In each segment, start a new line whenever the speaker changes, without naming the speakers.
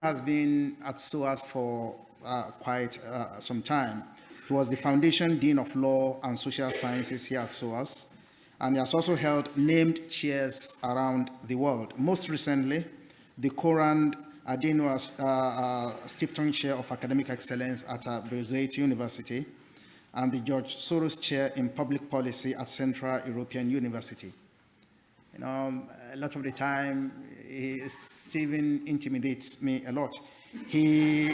has been at SOAS for quite some time. He was the Foundation Dean of Law and Social Sciences here at SOAS, and he has also held named chairs around the world. Most recently, the Konrad Adenauer Stiftung Chair of Academic Excellence at Birzeit University, and the George Soros Chair in Public Policy at Central European University. You know, a lot of the time, Stephen intimidates me a lot. He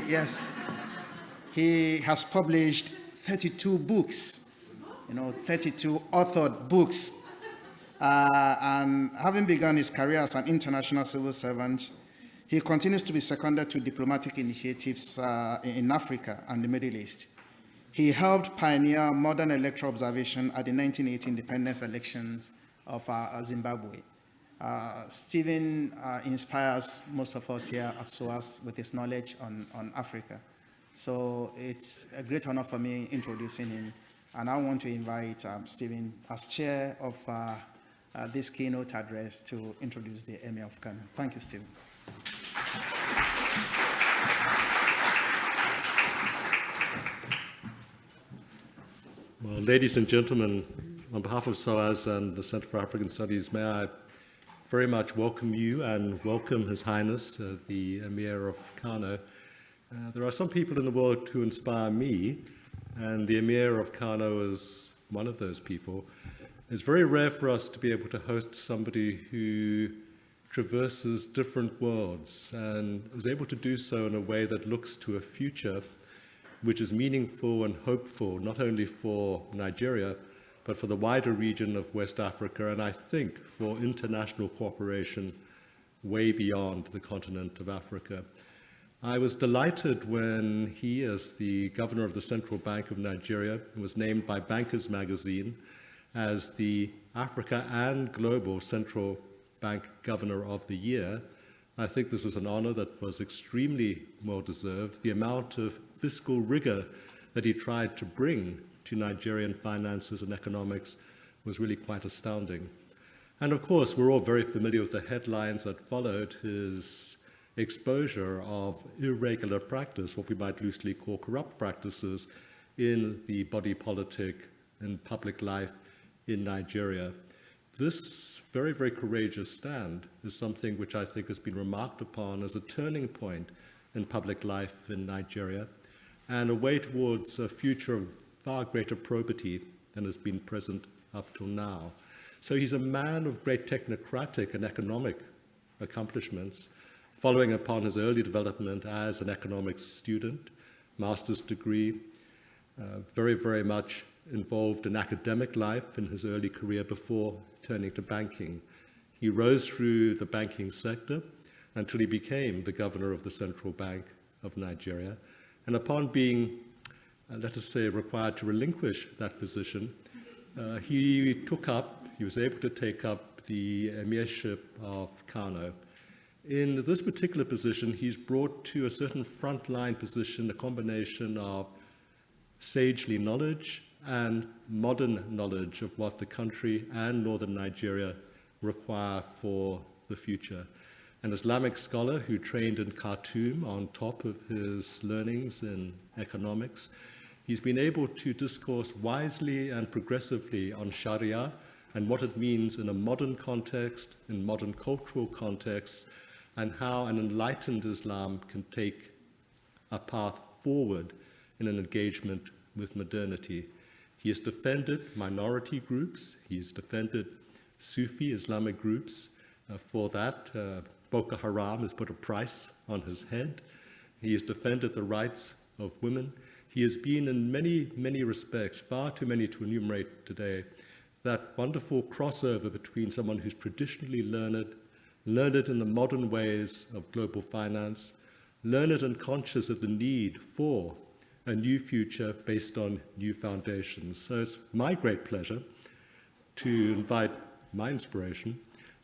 has published 32 books, 32 authored books. And having begun his career as an international civil servant, he continues to be seconded to diplomatic initiatives in Africa and the Middle East. He helped pioneer modern electoral observation at the 1980 independence elections of Zimbabwe. Stephen inspires most of us here at SOAS with his knowledge on Africa. So it's a great honor for me introducing him. And I want to invite Stephen as chair of this keynote address to introduce the Emir of Kano. Thank you, Stephen.
Well, ladies and gentlemen, on behalf of SOAS and the Center for African Studies, may I very much welcome you and welcome His Highness, the Emir of Kano. There are some people in the world who inspire me, and the Emir of Kano is one of those people. It's very rare for us to be able to host somebody who traverses different worlds and is able to do so in a way that looks to a future which is meaningful and hopeful, not only for Nigeria, but for the wider region of West Africa, and I think for international cooperation way beyond the continent of Africa. I was delighted when he, as the governor of the Central Bank of Nigeria, was named by Bankers Magazine as the Africa and Global Central Bank Governor of the Year. I think this was an honor that was extremely well-deserved. The amount of fiscal rigor that he tried to bring to Nigerian finances and economics was really quite astounding. And of course, we're all very familiar with the headlines that followed his exposure of irregular practice, what we might loosely call corrupt practices, in the body politic and public life in Nigeria. This very, very courageous stand is something which I think has been remarked upon as a turning point in public life in Nigeria and a way towards a future of far greater probity than has been present up till now. So he's a man of great technocratic and economic accomplishments, following upon his early development as an economics student, master's degree, very, very much involved in academic life in his early career before turning to banking. He rose through the banking sector until he became the governor of the Central Bank of Nigeria. And upon being, let us say, required to relinquish that position, he was able to take up the emirship of Kano. In this particular position, he's brought to a certain frontline position a combination of sagely knowledge and modern knowledge of what the country and northern Nigeria require for the future. An Islamic scholar who trained in Khartoum on top of his learnings in economics, he's been able to discourse wisely and progressively on Sharia and what it means in a modern context, in modern cultural contexts, and how an enlightened Islam can take a path forward in an engagement with modernity. He has defended minority groups. He has defended Sufi Islamic groups. For that, Boko Haram has put a price on his head. He has defended the rights of women. He has been in many, many respects, far too many to enumerate today, that wonderful crossover between someone who's traditionally learned in the modern ways of global finance, learned and conscious of the need for a new future based on new foundations. So it's my great pleasure to invite my inspiration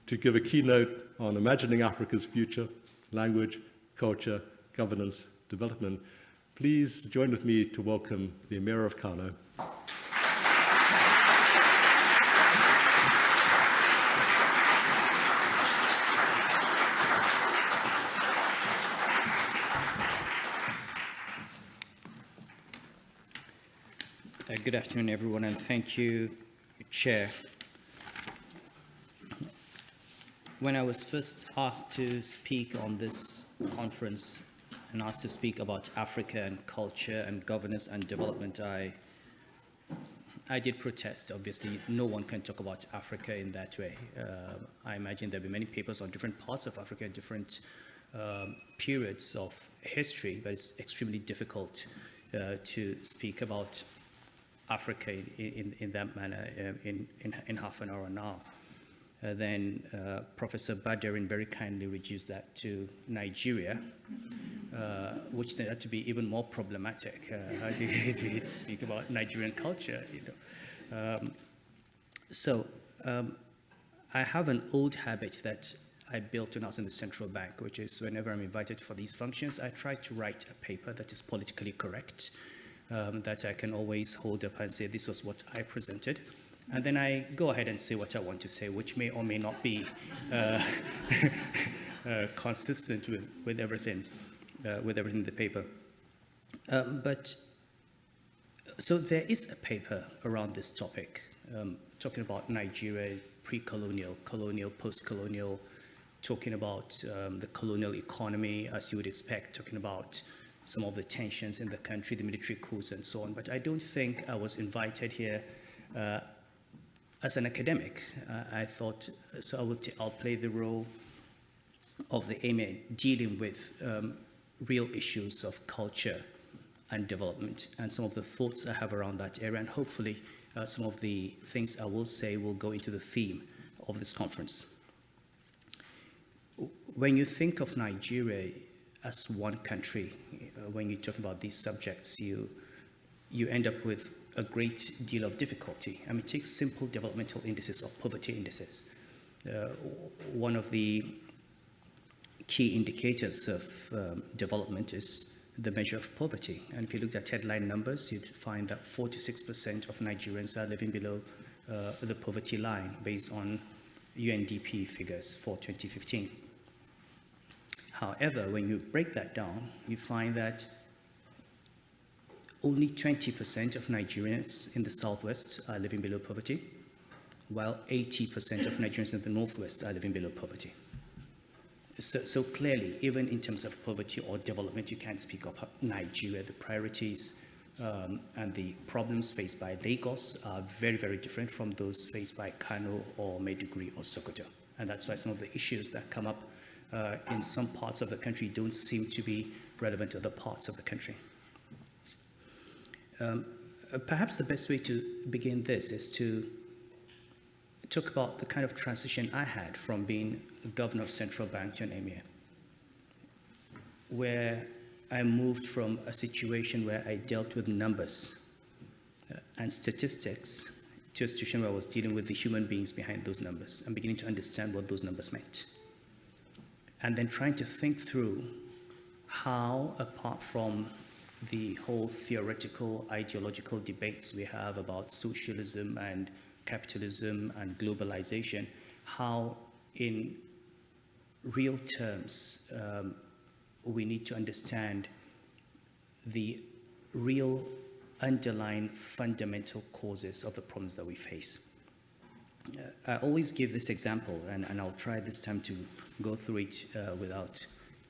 to give a keynote on imagining Africa's future, language, culture, governance, development. Please join with me to welcome the Emir of Kano.
Good afternoon, everyone, and thank you, Chair. When I was first asked to speak on this conference and asked to speak about Africa and culture and governance and development, I did protest. Obviously, no one can talk about Africa in that way. I imagine there'll be many papers on different parts of Africa, different periods of history, but it's extremely difficult to speak about Africa in that manner in half an hour now. Then Professor Badarin very kindly reduced that to Nigeria, which turned out to be even more problematic. How do you speak about Nigerian culture? I have an old habit that I built when I was in the central bank, which is whenever I'm invited for these functions, I try to write a paper that is politically correct, that I can always hold up and say, this was what I presented. And then I go ahead and say what I want to say, which may or may not be consistent with everything in the paper. So there is a paper around this topic, talking about Nigeria, pre-colonial, colonial, post-colonial, talking about the colonial economy, as you would expect, talking about some of the tensions in the country, the military coups and so on. But I don't think I was invited here as an academic. I thought, so I'll play the role of the emir dealing with real issues of culture and development and some of the thoughts I have around that area. And hopefully some of the things I will say will go into the theme of this conference. When you think of Nigeria as one country, when you talk about these subjects, you end up with a great deal of difficulty. I mean, take simple developmental indices or poverty indices. One of the key indicators of development is the measure of poverty. And if you looked at headline numbers, you'd find that 46% of Nigerians are living below the poverty line based on UNDP figures for 2015. However, when you break that down, you find that only 20% of Nigerians in the Southwest are living below poverty, while 80% of Nigerians in the Northwest are living below poverty. So clearly, even in terms of poverty or development, you can't speak of Nigeria. The priorities and the problems faced by Lagos are very, very different from those faced by Kano or Maiduguri or Sokoto. And that's why some of the issues that come up in some parts of the country don't seem to be relevant to other parts of the country. Perhaps the best way to begin this is to talk about the kind of transition I had from being a governor of central bank to an emir, where I moved from a situation where I dealt with numbers and statistics to a situation where I was dealing with the human beings behind those numbers and beginning to understand what those numbers meant. And then trying to think through how, apart from the whole theoretical, ideological debates we have about socialism and capitalism and globalization, how in real terms we need to understand the real underlying fundamental causes of the problems that we face. I always give this example, and I'll try this time to go through it without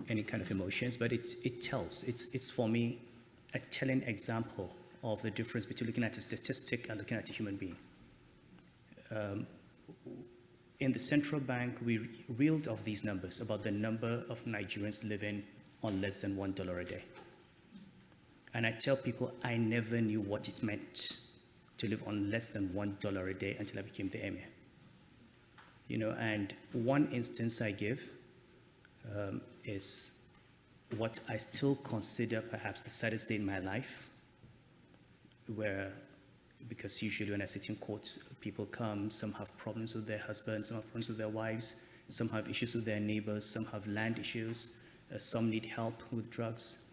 any kind of emotions, but it's for me a telling example of the difference between looking at a statistic and looking at a human being. In the central bank, we reeled off these numbers about the number of Nigerians living on less than $1 a day. And I tell people I never knew what it meant to live on less than $1 a day until I became the emir. You know, and one instance I give is what I still consider perhaps the saddest day in my life, where, because usually when I sit in court, people come, some have problems with their husbands, some have problems with their wives, some have issues with their neighbors, some have land issues, some need help with drugs.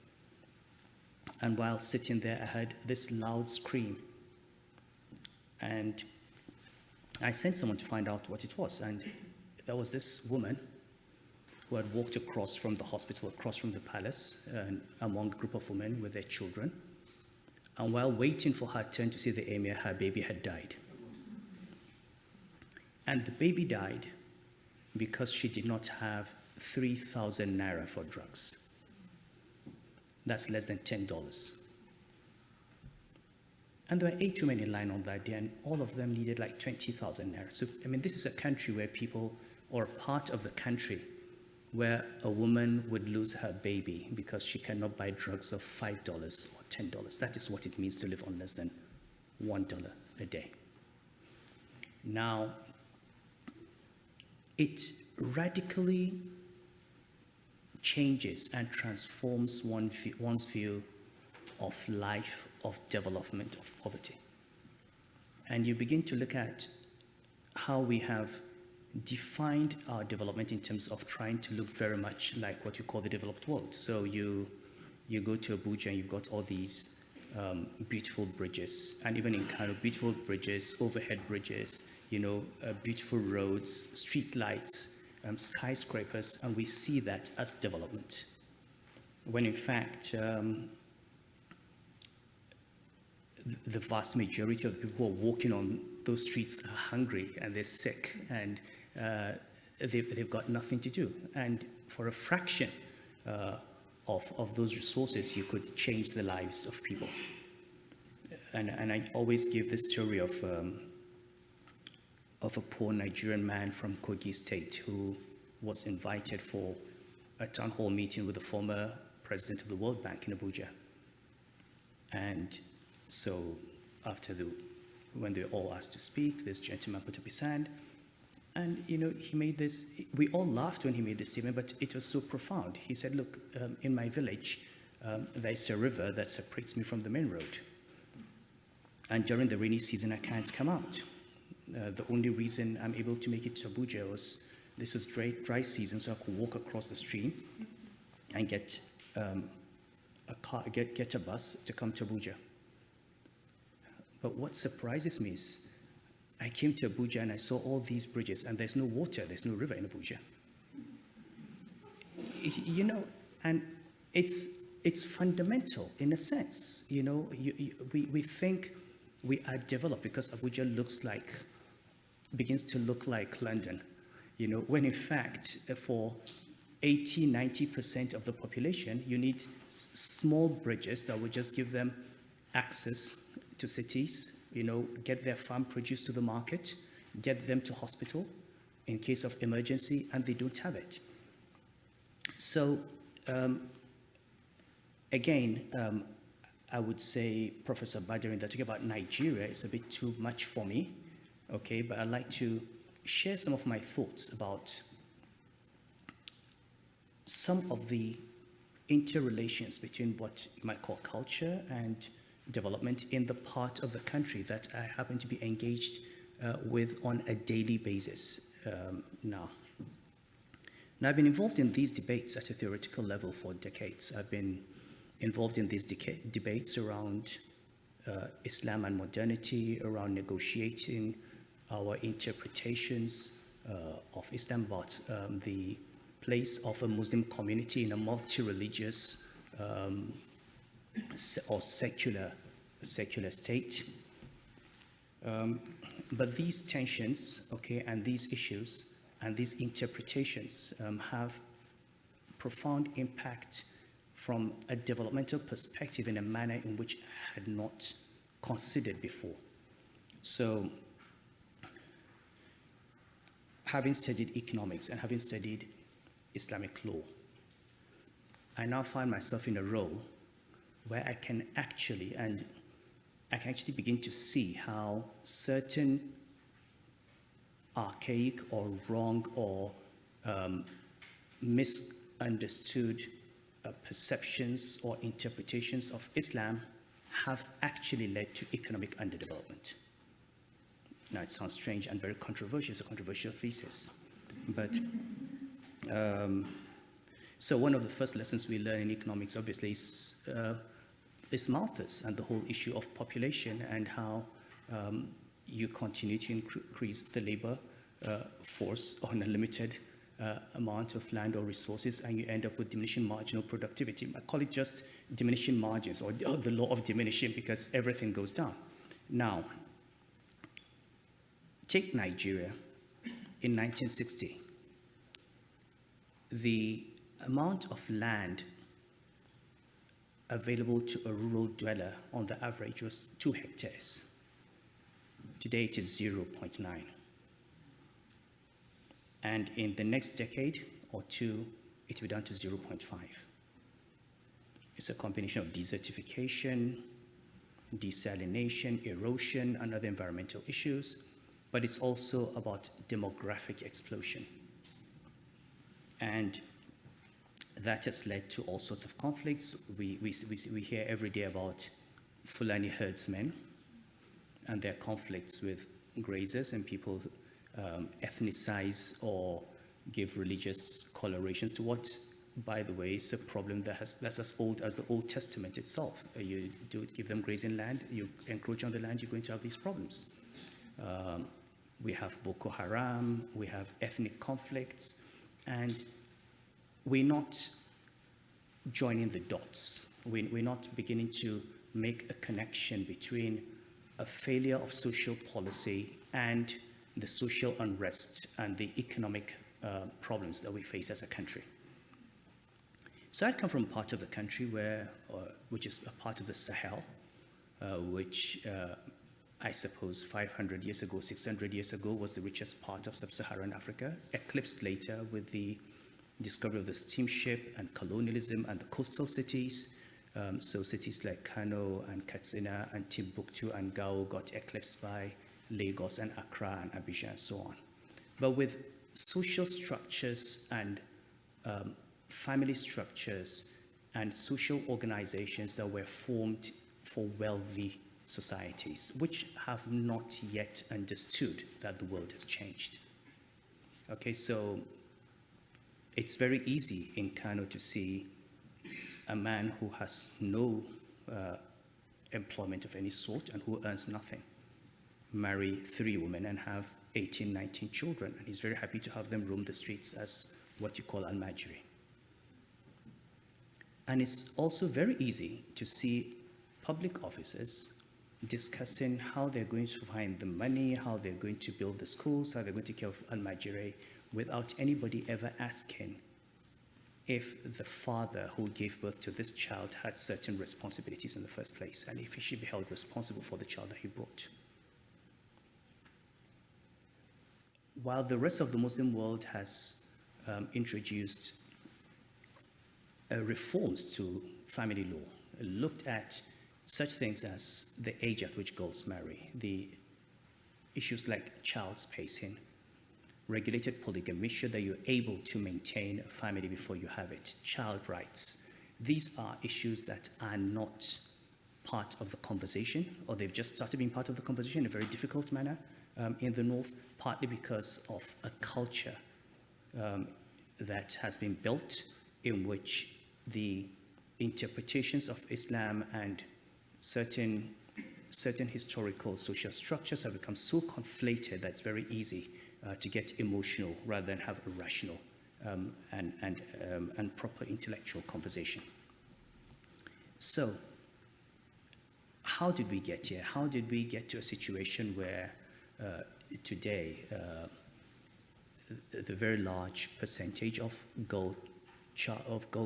And while sitting there, I heard this loud scream. And I sent someone to find out what it was. And there was this woman who had walked across from the hospital, across from the palace, and among a group of women with their children. And while waiting for her turn to see the emir, her baby had died. And the baby died because she did not have 3,000 naira for drugs. That's less than $10. And there were 8 women in line on that day, and all of them needed like 20,000 naira. So, I mean, this is a country where people, or part of the country, where a woman would lose her baby because she cannot buy drugs of $5 or $10. That is what it means to live on less than $1 a day. Now, it radically changes and transforms one's view of life, of development, of poverty. And you begin to look at how we have defined our development in terms of trying to look very much like what you call the developed world. So you go to Abuja and you've got all these beautiful bridges, and even in Cairo, beautiful bridges, overhead bridges, beautiful roads, street lights, skyscrapers, and we see that as development. When in fact, the vast majority of the people who are walking on those streets are hungry and they're sick, and they've got nothing to do. And for a fraction of those resources, you could change the lives of people. And I always give this story of a poor Nigerian man from Kogi State who was invited for a town hall meeting with the former president of the World Bank in Abuja. And so when they were all asked to speak, this gentleman put up his hand, and he made this, we all laughed when he made this statement, but it was so profound. He said, look, in my village, there's a river that separates me from the main road. And during the rainy season, I can't come out. The only reason I'm able to make it to Abuja was this was dry season, so I could walk across the stream and get a bus to come to Abuja. But what surprises me is I came to Abuja and I saw all these bridges, and there's no water, there's no river in Abuja. And it's fundamental in a sense. We think we are developed because Abuja begins to look like London, when in fact for 80-90% of the population, you need small bridges that will just give them access to cities, get their farm produce to the market, get them to hospital in case of emergency, and they don't have it. So again, I would say, Professor Badarin, that talking about Nigeria is a bit too much for me, okay, but I'd like to share some of my thoughts about some of the interrelations between what you might call culture and development in the part of the country that I happen to be engaged with on a daily basis now. Now, I've been involved in these debates at a theoretical level for decades. I've been involved in these debates around Islam and modernity, around negotiating our interpretations of Islam, about the place of a Muslim community in a multi-religious or secular state. But these tensions, okay, and these issues and these interpretations have profound impact from a developmental perspective in a manner in which I had not considered before. So, having studied economics and having studied Islamic law, I now find myself in a role where I can actually begin to see how certain archaic or wrong or misunderstood perceptions or interpretations of Islam have actually led to economic underdevelopment. Now, it sounds strange and very controversial. It's a controversial thesis. But so one of the first lessons we learn in economics, obviously, is Malthus and the whole issue of population and how you continue to increase the labor force on a limited amount of land or resources, and you end up with diminishing marginal productivity. I call it just diminishing margins, or the law of diminishing, because everything goes down. Now, take Nigeria in 1960. The amount of land available to a rural dweller on the average was 2 hectares. Today it is 0.9. And in the next decade or two, it will be down to 0.5. It's a combination of desertification, desalination, erosion, and other environmental issues, but it's also about demographic explosion. And that has led to all sorts of conflicts. We hear every day about Fulani herdsmen and their conflicts with grazers, and people ethnicize or give religious colorations to what, by the way, is a problem that's as old as the Old Testament itself. You do give them grazing land, you encroach on the land, you're going to have these problems. We have Boko Haram, we have ethnic conflicts, and we're not joining the dots. We're not beginning to make a connection between a failure of social policy and the social unrest and the economic problems that we face as a country. So I come from a part of the country which is a part of the Sahel, which I suppose 500 years ago, 600 years ago was the richest part of sub-Saharan Africa, eclipsed later with the discovery of the steamship and colonialism and the coastal cities. So cities like Kano and Katsina and Timbuktu and Gao got eclipsed by Lagos and Accra and Abidjan and so on. But with social structures and family structures and social organizations that were formed for wealthy societies, which have not yet understood that the world has changed. Okay, so it's very easy in Kano to see a man who has no employment of any sort and who earns nothing marry 3 women and have 18, 19 children. And he's very happy to have them roam the streets as what you call al-Majri. And it's also very easy to see public officers discussing how they're going to find the money, how they're going to build the schools, how they're going to take care of al-Majri, without anybody ever asking if the father who gave birth to this child had certain responsibilities in the first place, and if he should be held responsible for the child that he brought. While the rest of the Muslim world has introduced reforms to family law, looked at such things as the age at which girls marry, the issues like child spacing, regulated polygamy, sure that you're able to maintain a family before you have it, child rights. These are issues that are not part of the conversation, or they've just started being part of the conversation in a very difficult manner in the North, partly because of a culture that has been built in which the interpretations of Islam and certain historical social structures have become so conflated that it's very easy to get emotional rather than have a rational and proper intellectual conversation. So, how did we get here? How did we get to a situation where today the very large percentage of girl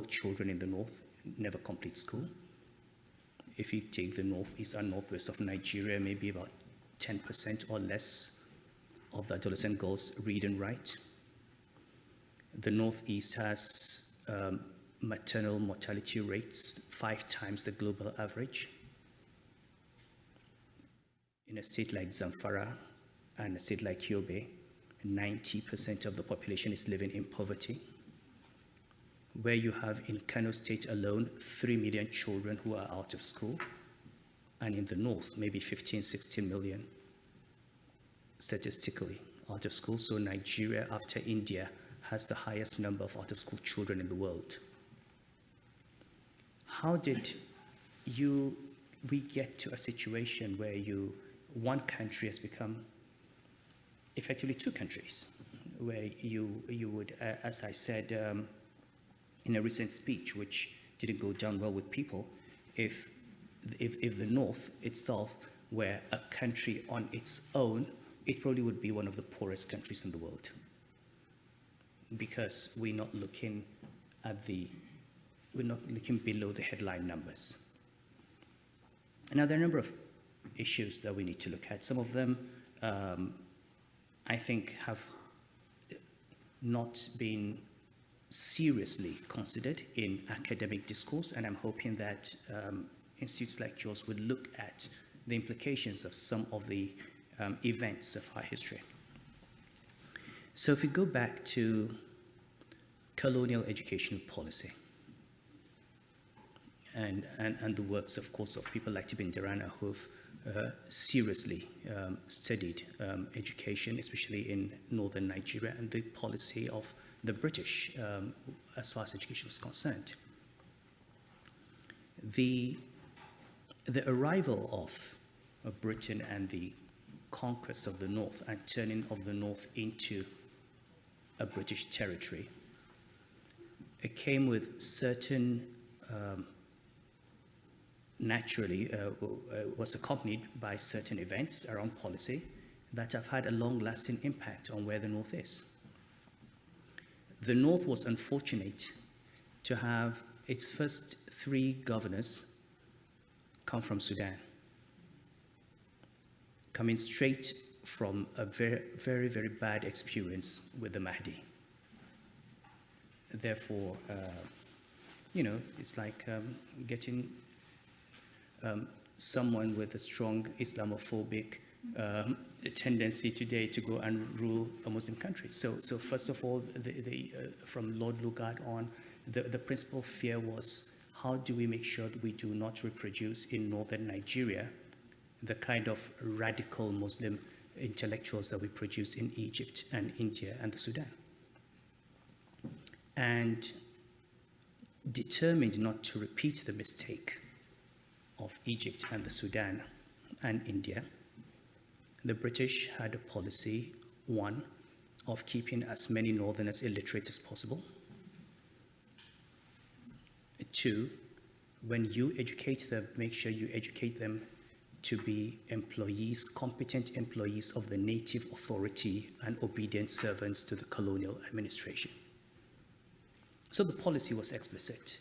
children in the North never complete school? If you take the northeast and northwest of Nigeria, maybe about 10% or less of the adolescent girls read and write. The Northeast has maternal mortality rates 5 times the global average. In a state like Zamfara and a state like Yobe, 90% of the population is living in poverty. Where you have in Kano State alone 3 million children who are out of school, and in the north maybe 15, 16 million statistically out of school. So Nigeria, after India, has the highest number of out of school children in the world. How did we get to a situation where one country has become effectively 2 countries, where you would, as I said in a recent speech, which didn't go down well with people, if the North itself were a country on its own, it probably would be one of the poorest countries in the world, because we're not looking below the headline numbers. Now, there are a number of issues that we need to look at. Some of them, I think, have not been seriously considered in academic discourse, and I'm hoping that institutes like yours would look at the implications of some of the events of our history. So if we go back to colonial education policy, and the works, of course, of people like Tibin Darana, who've seriously studied education, especially in northern Nigeria, and the policy of the British as far as education was concerned. The arrival of Britain and the conquest of the North and turning of the North into a British territory, it came with certain naturally was accompanied by certain events around policy that have had a long-lasting impact on where the North is. The North was unfortunate to have its first 3 governors come from Sudan, coming straight from a very, very, very bad experience with the Mahdi. Therefore, it's like getting someone with a strong Islamophobic tendency today to go and rule a Muslim country. So first of all, from Lord Lugard on, the principal fear was, how do we make sure that we do not reproduce in northern Nigeria the kind of radical Muslim intellectuals that we produce in Egypt and India and the Sudan? And determined not to repeat the mistake of Egypt and the Sudan and India, the British had a policy, 1, of keeping as many northerners illiterate as possible. 2, when you educate them, make sure you educate them to be employees, competent employees of the native authority and obedient servants to the colonial administration. So the policy was explicit.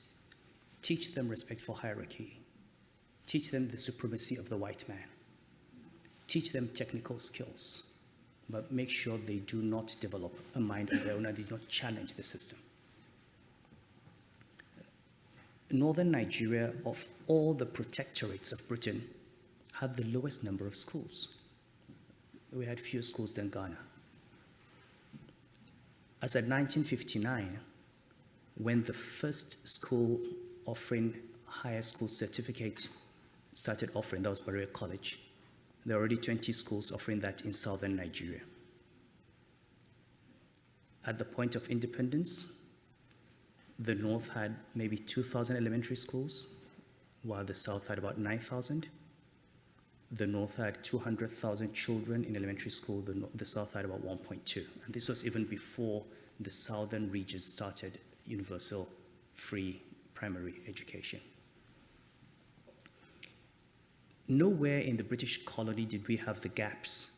Teach them respect for hierarchy. Teach them the supremacy of the white man. Teach them technical skills, but make sure they do not develop a mind of their own and do not challenge the system. Northern Nigeria, of all the protectorates of Britain, had the lowest number of schools. We had fewer schools than Ghana. As at 1959, when the first school offering higher school certificate started offering, that was Berea College, there were already 20 schools offering that in southern Nigeria. At the point of independence, the North had maybe 2,000 elementary schools, while the South had about 9,000. The North had 200,000 children in elementary school, the South had about 1.2. And this was even before the southern regions started universal free primary education. Nowhere in the British colony did we have the gaps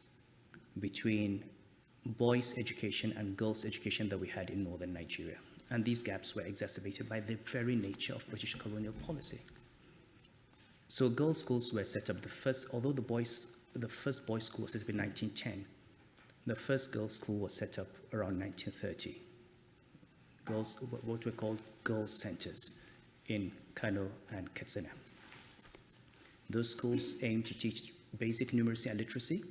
between boys' education and girls' education that we had in northern Nigeria. And these gaps were exacerbated by the very nature of British colonial policy. So girls' schools were set up although the first boys' school was set up in 1910, the first girls' school was set up around 1930. What were called girls' centers in Kano and Katsina. Those schools aimed to teach basic numeracy and literacy,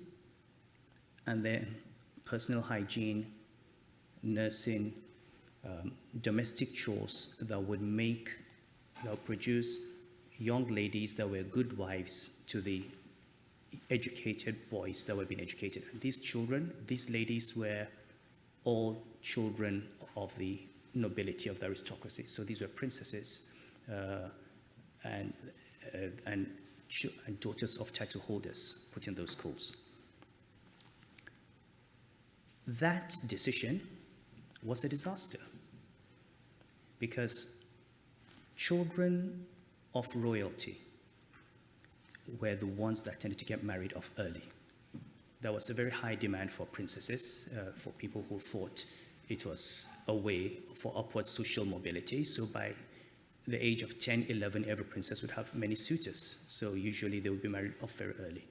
and then personal hygiene, nursing, domestic chores that would produce young ladies that were good wives to the educated boys that were being educated. And these ladies were all children of the nobility, of the aristocracy. So these were princesses and daughters of title holders put in those schools. That decision was a disaster because children of royalty were the ones that tended to get married off early. There was a very high demand for princesses, for people who thought it was a way for upward social mobility. So by the age of 10, 11, every princess would have many suitors. So usually they would be married off very early.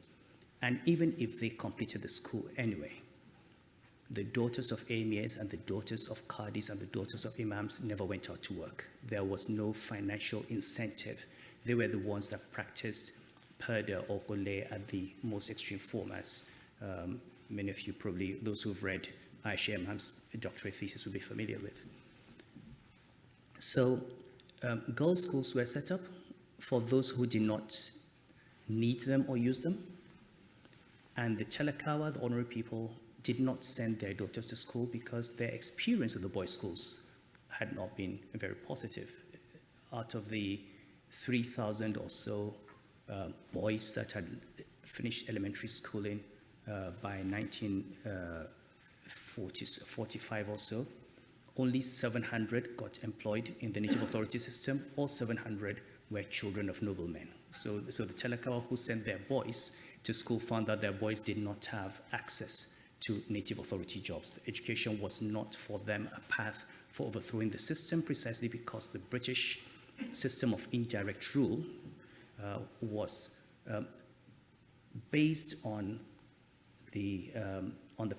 And even if they completed the school anyway, the daughters of emirs and the daughters of qadis and the daughters of imams never went out to work. There was no financial incentive. They were the ones that practiced purdah or golay at the most extreme form, as many of you probably, those who've read Aisha Imam's doctorate thesis will be familiar with. So girls' schools were set up for those who did not need them or use them. And the Chalakawa, the honorary people, did not send their daughters to school because their experience with the boys' schools had not been very positive. Out of the 3,000 or so boys that had finished elementary schooling by 1945 or so, only 700 got employed in the native authority system. All 700 were children of noblemen. So the Chalakawa who sent their boys to school found that their boys did not have access to native authority jobs. Education was not for them a path for overthrowing the system, precisely because the British system of indirect rule was based on the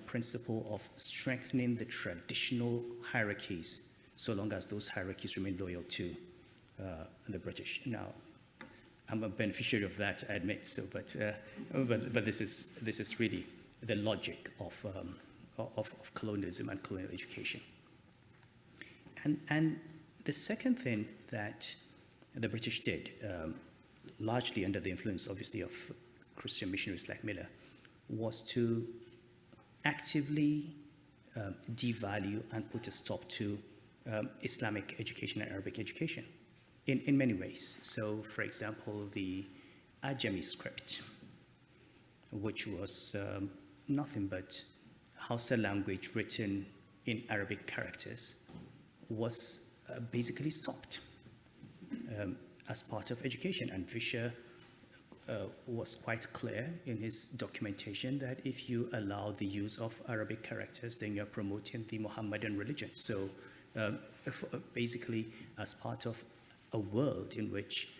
principle of strengthening the traditional hierarchies, so long as those hierarchies remain loyal to the British. Now, I'm a beneficiary of that, I admit. So, but this is really the logic of colonialism and colonial education. And the second thing that the British did, largely under the influence, obviously, of Christian missionaries like Miller, was to actively devalue and put a stop to Islamic education and Arabic education in many ways. So, for example, the Ajami script, which was nothing but Hausa language written in Arabic characters, was basically stopped as part of education. And Fisher was quite clear in his documentation that if you allow the use of Arabic characters, then you're promoting the Mohammedan religion. So basically, as part of a world in which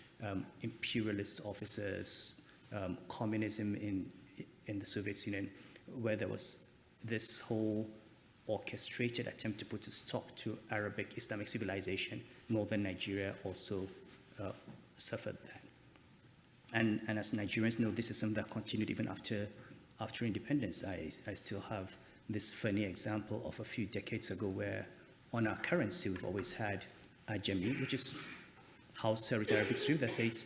imperialist officers, communism in the Soviet Union, where there was this whole orchestrated attempt to put a stop to Arabic Islamic civilization, northern Nigeria also suffered that. And as Nigerians know, this is something that continued even after independence. I still have this funny example of a few decades ago where on our currency we've always had Ajami, which is Hausa with Arabic stream that says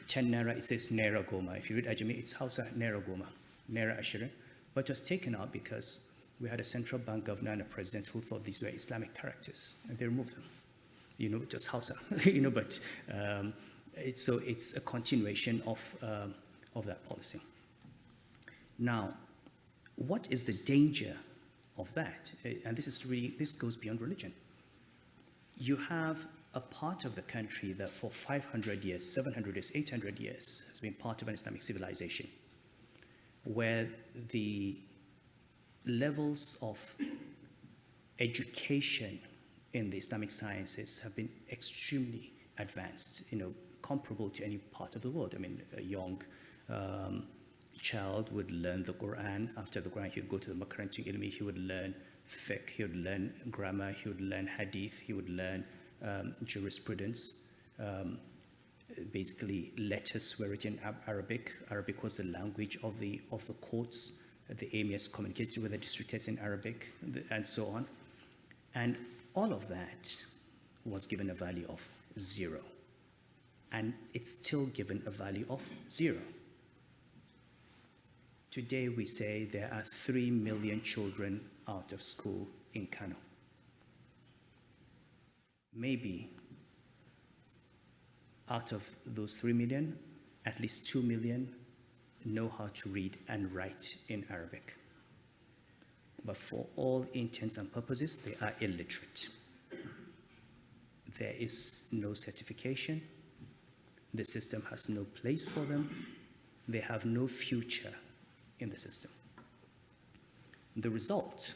10 naira, it says naira goma. If you read Ajami, it's Hausa naira goma, naira ashirin. But it was taken out because we had a central bank governor and a president who thought these were Islamic characters, and they removed them. Just Hausa, but it's a continuation of that policy. Now, what is the danger of that? And this goes beyond religion. You have a part of the country that for 500 years, 700 years, 800 years has been part of an Islamic civilization, where the levels of education in the Islamic sciences have been extremely advanced, comparable to any part of the world. I mean, a young child would learn the Quran. After the Quran, he would go to the Makarantu Ilmi, he would learn fiqh, he would learn grammar, he would learn hadith, he would learn jurisprudence. Basically, letters were written in Arabic. Arabic was the language of the courts. The emirs communicated with the district heads in Arabic, and so on. And all of that was given a value of 0. And it's still given a value of 0. Today, we say there are 3 million children out of school in Kano. Maybe out of those 3 million, at least 2 million know how to read and write in Arabic. but for all intents and purposes, they are illiterate. There is no certification. The system has no place for them. They have no future in the system. The result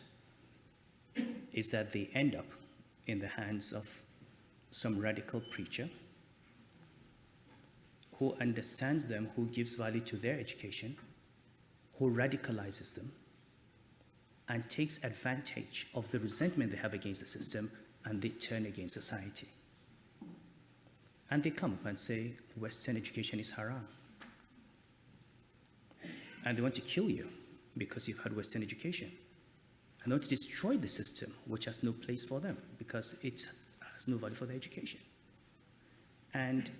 is that they end up in the hands of some radical preacher who understands them, who gives value to their education, who radicalizes them, and takes advantage of the resentment they have against the system, and they turn against society. And they come up and say, Western education is haram. And they want to kill you because you've had Western education. And they want to destroy the system, which has no place for them because it has no value for their education. And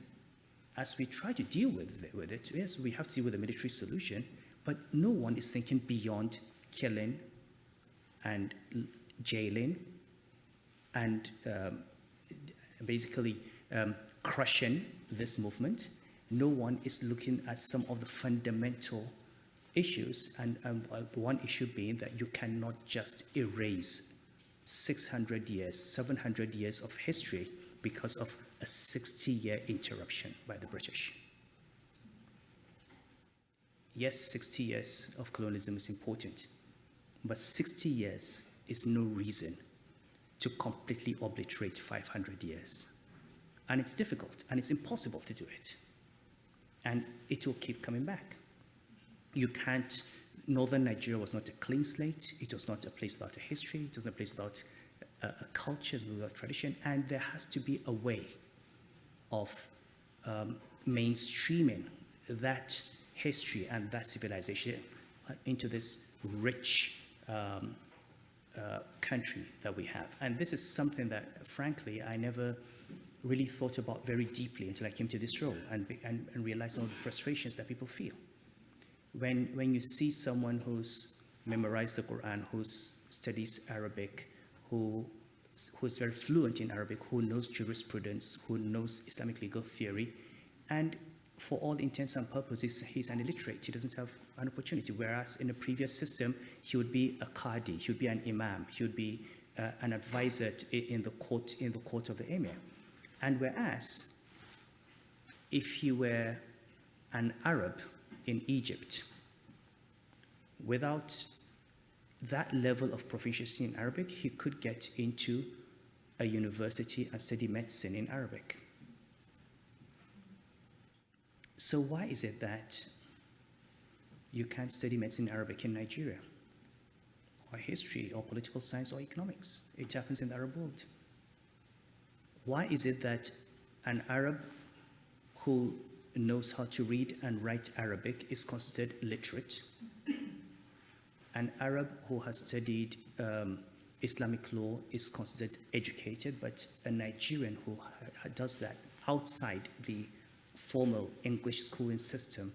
as we try to deal with it, yes, we have to deal with a military solution, but no one is thinking beyond killing and jailing and basically crushing this movement. No one is looking at some of the fundamental issues, and one issue being that you cannot just erase 600 years, 700 years of history because of a 60-year interruption by the British. Yes, 60 years of colonialism is important, but 60 years is no reason to completely obliterate 500 years. And it's difficult, and it's impossible to do it. And it will keep coming back. You can't, northern Nigeria was not a clean slate. It was not a place without a history. It was not a place without a culture, without tradition. And there has to be a way of mainstreaming that history and that civilization into this rich country that we have. And this is something that, frankly, I never really thought about very deeply until I came to this role and realized all the frustrations that people feel. When you see someone who's memorized the Quran, who studies Arabic, who's very fluent in Arabic, who knows jurisprudence, who knows Islamic legal theory, and for all intents and purposes, he's an illiterate. He doesn't have an opportunity. Whereas in a previous system, he would be a qadi, he would be an imam, he would be an advisor in the court of the emir. And whereas, if he were an Arab in Egypt, without that level of proficiency in Arabic, he could get into a university and study medicine in Arabic. So why is it that you can't study medicine in Arabic in Nigeria, or history, or political science, or economics? It happens in the Arab world. Why is it that an Arab who knows how to read and write Arabic is considered literate? An Arab who has studied Islamic law is considered educated, but a Nigerian who does that outside the formal English schooling system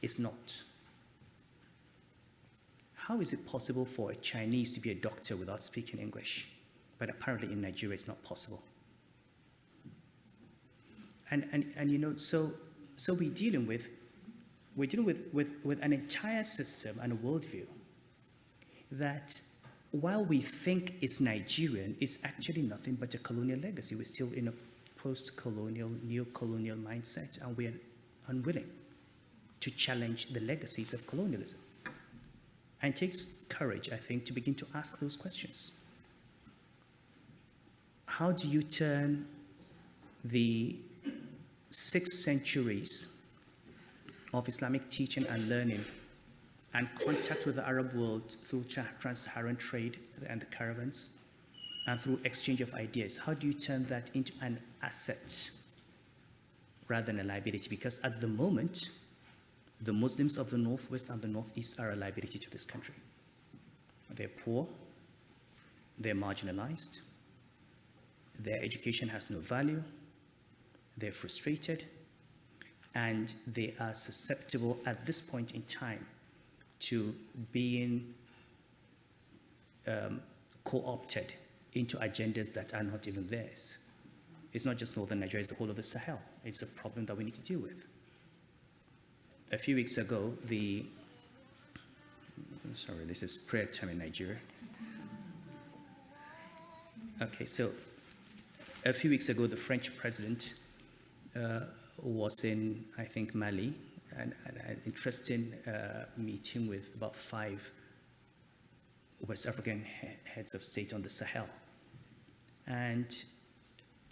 is not. How is it possible for a Chinese to be a doctor without speaking English? But apparently in Nigeria it's not possible. And you know, so we're dealing with an entire system and a worldview that, while we think it's Nigerian, is actually nothing but a colonial legacy. We're still in a post-colonial, neo-colonial mindset, and we are unwilling to challenge the legacies of colonialism. And it takes courage, I think, to begin to ask those questions. How do you turn the 6 centuries of Islamic teaching and learning and contact with the Arab world through trans-Saharan trade and the caravans and through exchange of ideas? How do you turn that into an asset rather than a liability? Because at the moment, the Muslims of the Northwest and the Northeast are a liability to this country. They're poor, they're marginalized, their education has no value, they're frustrated, and they are susceptible at this point in time to being co-opted into agendas that are not even theirs. It's not just northern Nigeria, it's the whole of the Sahel. It's a problem that we need to deal with. A few weeks ago, sorry, this is prayer time in Nigeria. Okay, so a few weeks ago, the French president was in, I think, Mali, and an interesting meeting with about 5 West African heads of state on the Sahel. And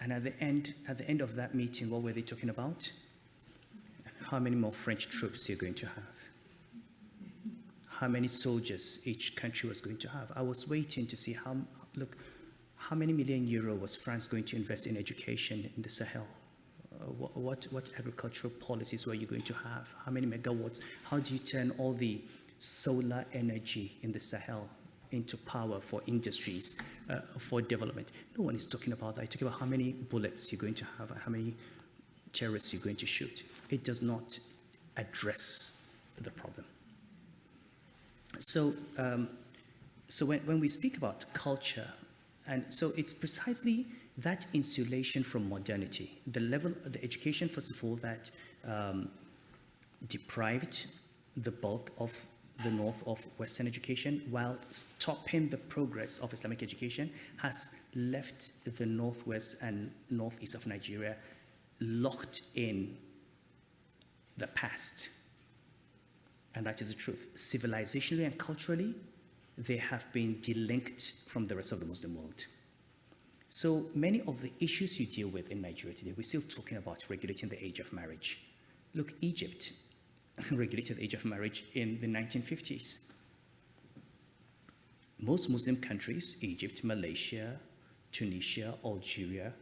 at the end of that meeting, what were they talking about? How many more French troops you're going to have? How many soldiers each country was going to have? I was waiting to see how many million euro was France going to invest in education in the Sahel? What agricultural policies were you going to have? How many megawatts? How do you turn all the solar energy in the Sahel into power for industries, for development? No one is talking about that. You're talking about how many bullets you're going to have and how many terrorists you're going to shoot. It does not address the problem. So, when we speak about culture, and so it's precisely that insulation from modernity, the education, first of all, that deprived the bulk of the north of Western education while stopping the progress of Islamic education, has left the northwest and northeast of Nigeria locked in the past. And that is the truth. Civilizationally and culturally, they have been delinked from the rest of the Muslim world. So many of the issues you deal with in Nigeria today, we're still talking about regulating the age of marriage. Look, Egypt regulated the age of marriage in the 1950s. Most Muslim countries, Egypt, Malaysia, Tunisia, Algeria,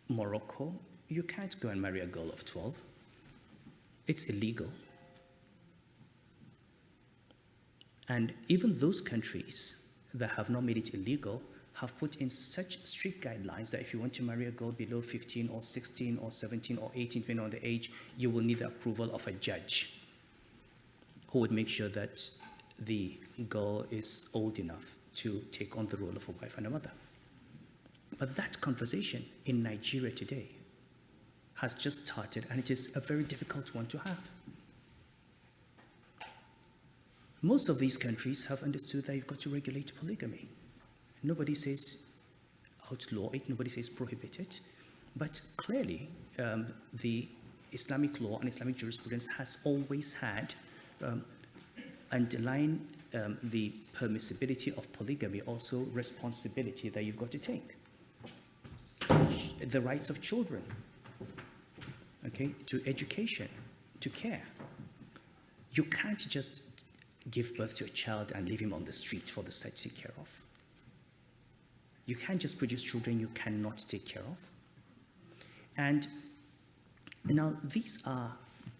Morocco, you can't go and marry a girl of 12. It's illegal. And even those countries that have not made it illegal have put in such strict guidelines that if you want to marry a girl below 15 or 16 or 17 or 18, depending on the age, you will need the approval of a judge who would make sure that the girl is old enough to take on the role of a wife and a mother. But that conversation in Nigeria today has just started, and it is a very difficult one to have. Most of these countries have understood that you've got to regulate polygamy. Nobody says outlaw it, nobody says prohibit it, but clearly the Islamic law and Islamic jurisprudence has always had underlying the permissibility of polygamy, also responsibility that you've got to take. The rights of children, okay, to education, to care. You can't just give birth to a child and leave him on the street for the state to take care of. You can't just produce children you cannot take care of. And now these are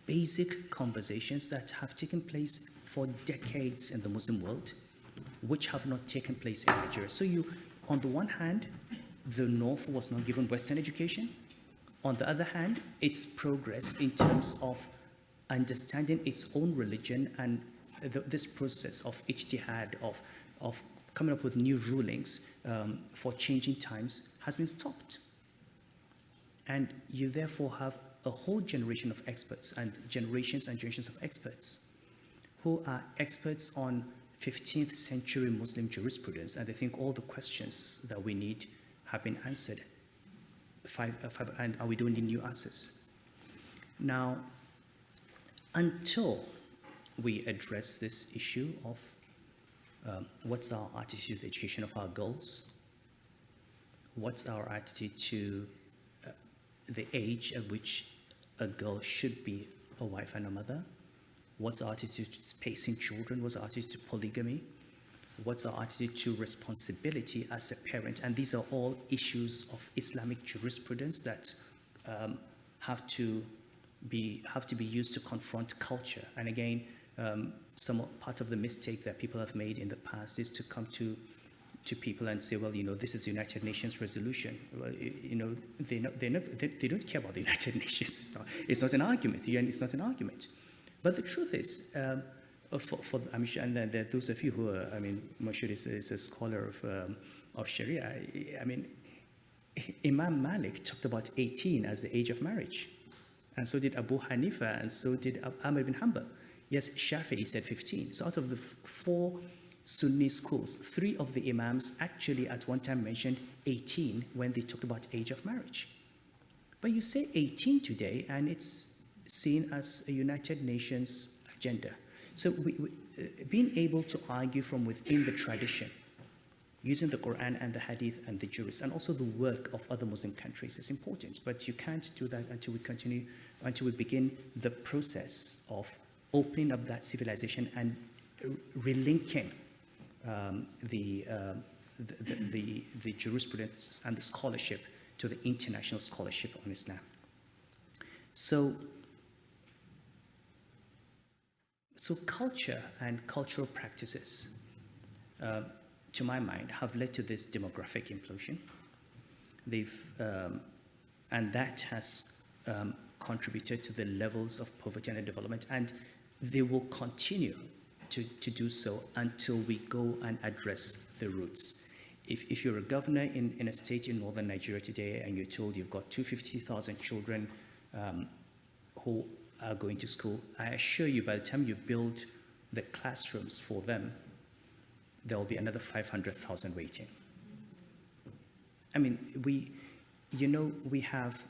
basic conversations that have taken place for decades in the Muslim world, which have not taken place in Nigeria. So you, on the one hand, the North was not given Western education. On the other hand, its progress in terms of understanding its own religion and this process of ijtihad, of coming up with new rulings for changing times has been stopped. And you therefore have a whole generation of experts and generations of experts who are experts on 15th century Muslim jurisprudence, and they think all the questions that we need have been answered. And we don't need new answers. Now, until we address this issue of what's our attitude to the education of our girls, what's our attitude to the age at which a girl should be a wife and a mother, what's our attitude to spacing children, what's our attitude to polygamy, what's our attitude to responsibility as a parent, and these are all issues of Islamic jurisprudence that have to be used to confront culture. And again, some part of the mistake that people have made in the past is to come to people and say, well, this is the United Nations resolution. Well, they don't care about the United Nations. It's not an argument. It's not an argument. But the truth is, I'm sure, and there are those of you who are, Moshood is a scholar of Sharia. Imam Malik talked about 18 as the age of marriage. And so did Abu Hanifa, and so did Ahmad bin Hanbal. Yes, Shafi'i said 15. So out of the 4 Sunni schools. 3 of the imams actually at one time mentioned 18 when they talked about age of marriage. But you say 18 today, and it's seen as a United Nations agenda. So being able to argue from within the tradition, using the Quran and the Hadith and the jurists, and also the work of other Muslim countries is important. But you can't do that until we begin the process of opening up that civilization and relinking the jurisprudence and the scholarship to the international scholarship on Islam. So culture and cultural practices, to my mind, have led to this demographic implosion. And that has contributed to the levels of poverty and development, and they will continue to do so until we go and address the roots. If you're a governor in a state in northern Nigeria today and you're told you've got 250,000 children who are going to school, I assure you by the time you build the classrooms for them, there will be another 500,000 waiting. I mean, we have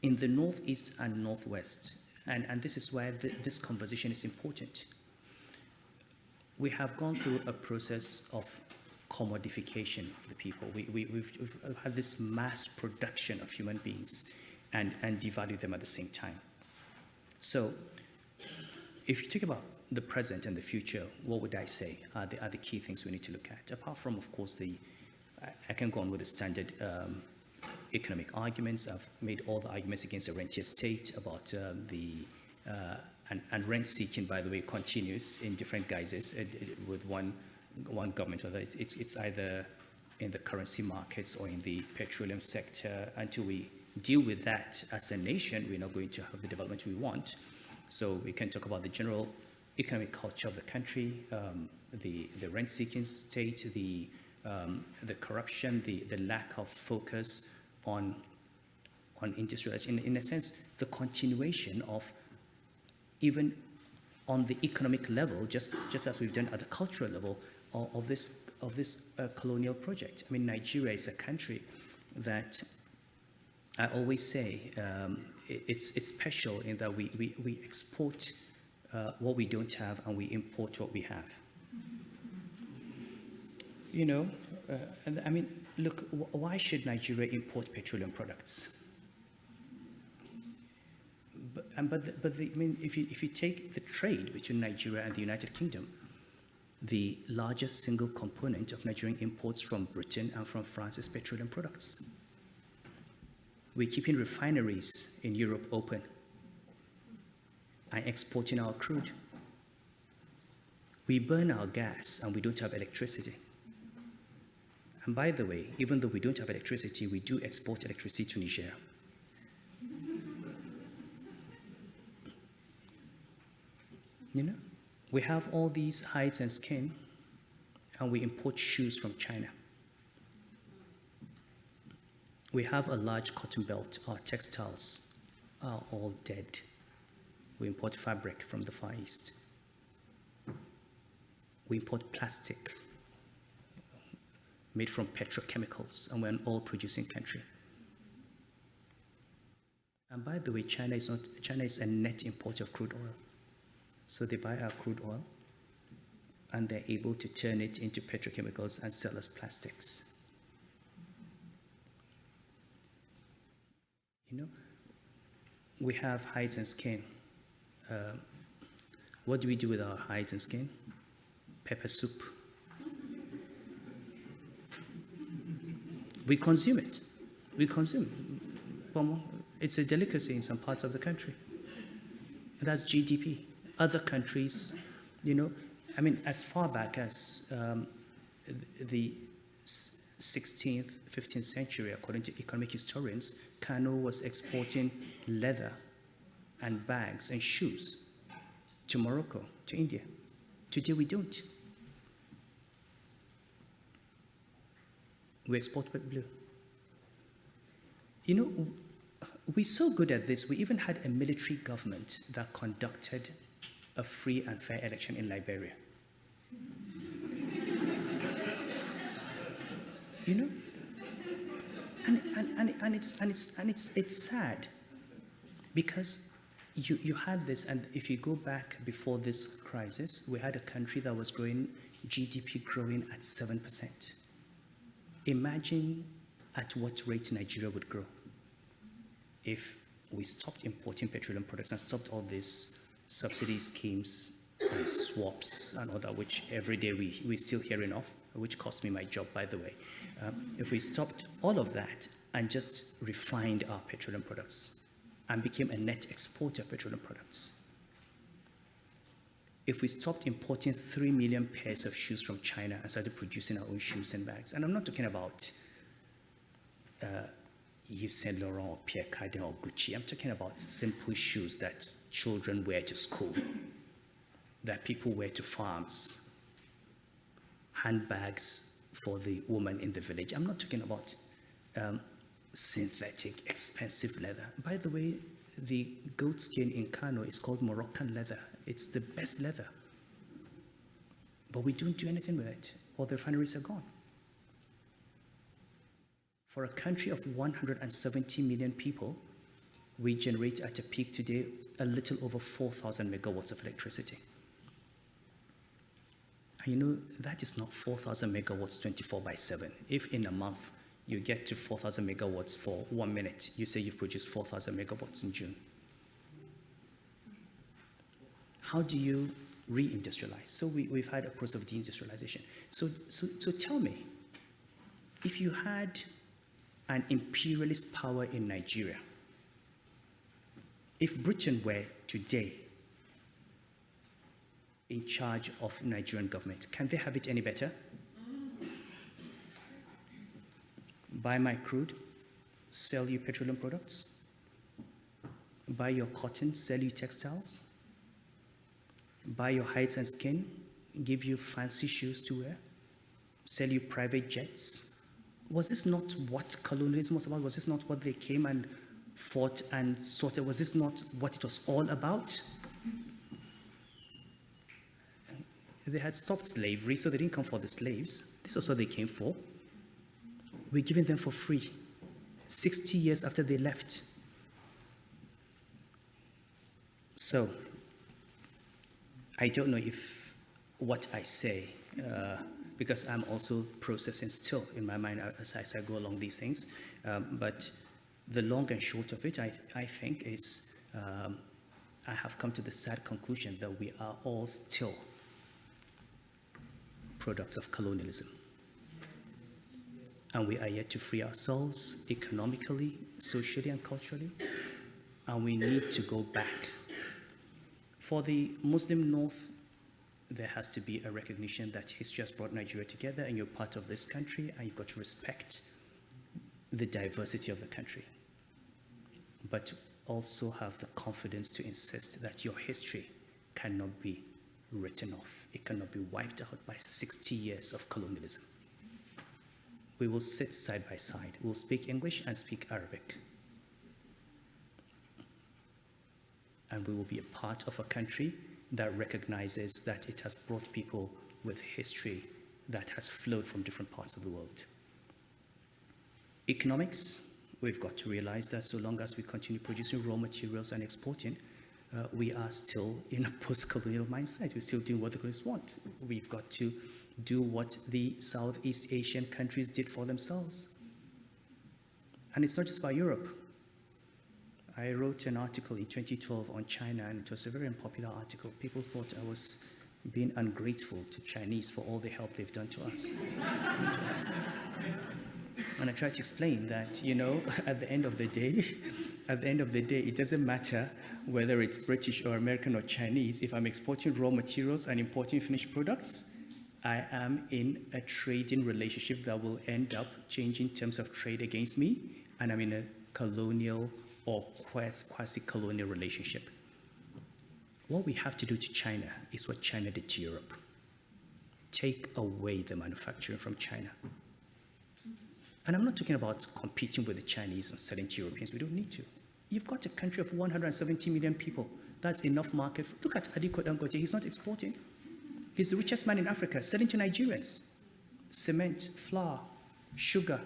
in the northeast and northwest, and this is why this conversation is important. We have gone through a process of commodification of the people. We've had this mass production of human beings and devalue them at the same time. So if you talk about the present and the future, what would I say are the key things we need to look at? Apart from, of course, I can go on with the standard economic arguments. I've made all the arguments against the rentier state about and rent seeking, by the way, continues in different guises with one government, whether it's either in the currency markets or in the petroleum sector. Until we deal with that as a nation, we're not going to have the development we want. So we can talk about the general economic culture of the country, the rent-seeking state, the corruption, the lack of focus on industrialization. In a sense, the continuation of, even on the economic level, just as we've done at the cultural level, of this colonial project. I mean, Nigeria is a country that I always say it's special in that we export what we don't have and we import what we have. And I mean, look, why should Nigeria import petroleum products? I mean, if you take the trade between Nigeria and the United Kingdom, the largest single component of Nigerian imports from Britain and from France is petroleum products. We're keeping refineries in Europe open and exporting our crude. We burn our gas and we don't have electricity. And by the way, even though we don't have electricity, we do export electricity to Niger. We have all these hides and skin, and we import shoes from China. We have a large cotton belt. Our textiles are all dead. We import fabric from the Far East. We import plastic made from petrochemicals, and we're an oil-producing country. And by the way, China is a net importer of crude oil. So they buy our crude oil, and they're able to turn it into petrochemicals and sell us plastics. We have hides and skin. What do we do with our hides and skin? Pepper soup. We consume it. It's a delicacy in some parts of the country. That's GDP. Other countries, I mean, as far back as the 16th, 15th century, according to economic historians, Kano was exporting leather and bags and shoes to Morocco, to India. Today we don't. We export blue. We're so good at this, we even had a military government that conducted a free and fair election in Liberia. you know? And it's sad because you had this, and if you go back before this crisis, we had a country that was growing, GDP growing at 7%. Imagine at what rate Nigeria would grow if we stopped importing petroleum products and stopped all these subsidy schemes and swaps and all that, which every day we're still hearing of, which cost me my job, by the way. If we stopped all of that and just refined our petroleum products and became a net exporter of petroleum products, if we stopped importing 3 million pairs of shoes from China and started producing our own shoes and bags, and I'm not talking about Yves Saint Laurent or Pierre Cardin or Gucci, I'm talking about simple shoes that children wear to school, that people wear to farms, handbags for the woman in the village. I'm not talking about synthetic, expensive leather. By the way, the goat skin in Kano is called Moroccan leather. It's the best leather. But we don't do anything with it. All the refineries are gone. For a country of 170 million people, we generate at a peak today a little over 4,000 megawatts of electricity. And you know, that is not 4,000 megawatts 24/7. If in a month you get to 4,000 megawatts for 1 minute, you say you've produced 4,000 megawatts in June. How do you re-industrialize? So we've had a process of deindustrialization. So tell me, if you had an imperialist power in Nigeria, if Britain were today in charge of Nigerian government, can they have it any better? Buy my crude, sell you petroleum products. Buy your cotton, sell you textiles. Buy your hides and skin, give you fancy shoes to wear, sell you private jets. Was this not what colonialism was about? Was this not what they came and fought and sorted? Was this not what it was all about? They had stopped slavery, so they didn't come for the slaves. This was what they came for. We're giving them for free, 60 years after they left. So, I don't know if what I say, because I'm also processing still in my mind as I go along these things, but the long and short of it, I think, is I have come to the sad conclusion that we are all still products of colonialism. And we are yet to free ourselves economically, socially, and culturally. And we need to go back. For the Muslim North, there has to be a recognition that history has brought Nigeria together, and you're part of this country, and you've got to respect the diversity of the country. But also have the confidence to insist that your history cannot be written off. It cannot be wiped out by 60 years of colonialism. We will sit side by side. We'll speak English and speak Arabic. And we will be a part of a country that recognizes that it has brought people with history that has flowed from different parts of the world. Economics, we've got to realize that so long as we continue producing raw materials and exporting, we are still in a post-colonial mindset. We're still doing what the colonists want. We've got to do what the Southeast Asian countries did for themselves. And it's not just about Europe. I wrote an article in 2012 on China, and it was a very unpopular article. People thought I was being ungrateful to Chinese for all the help they've done to us. And I tried to explain that, you know, at the end of the day, it doesn't matter whether it's British or American or Chinese. If I'm exporting raw materials and importing finished products, I am in a trading relationship that will end up changing terms of trade against me, and I'm in a colonial or quasi-colonial relationship. What we have to do to China is what China did to Europe. Take away the manufacturing from China. And I'm not talking about competing with the Chinese and selling to Europeans. We don't need to. You've got a country of 170 million people. That's enough market. Look at Aliko Dangote. He's not exporting. He's the richest man in Africa, selling to Nigerians. Cement, flour, sugar.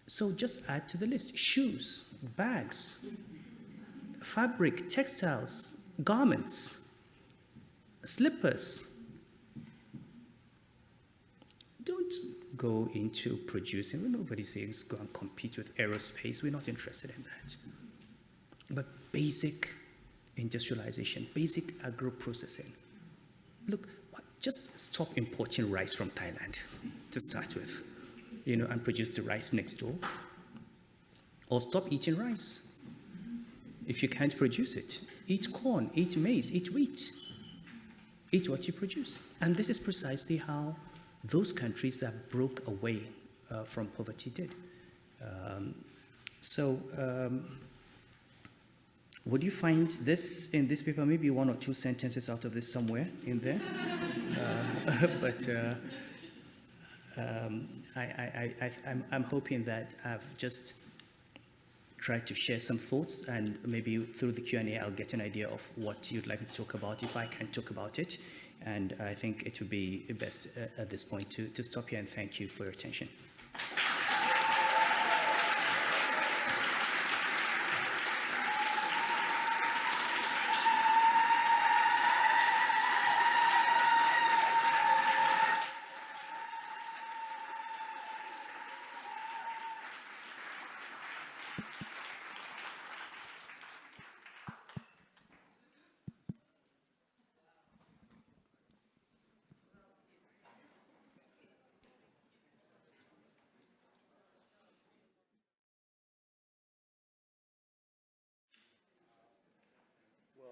So just add to the list: shoes, bags, fabric, textiles, garments, slippers. Don't go into producing. Nobody says go and compete with aerospace. We're not interested in that. But basic industrialization, basic agro-processing. Look, just stop importing rice from Thailand to start with, and produce the rice next door. Or stop eating rice. If you can't produce it, eat corn, eat maize, eat wheat. Eat what you produce. And this is precisely how those countries that broke away from poverty did. Would you find this in this paper? Maybe one or two sentences out of this somewhere in there. I'm hoping that I've just tried to share some thoughts, and maybe through the Q&A I'll get an idea of what you'd like me to talk about, if I can talk about it. And I think it would be best at this point to stop here and thank you for your attention.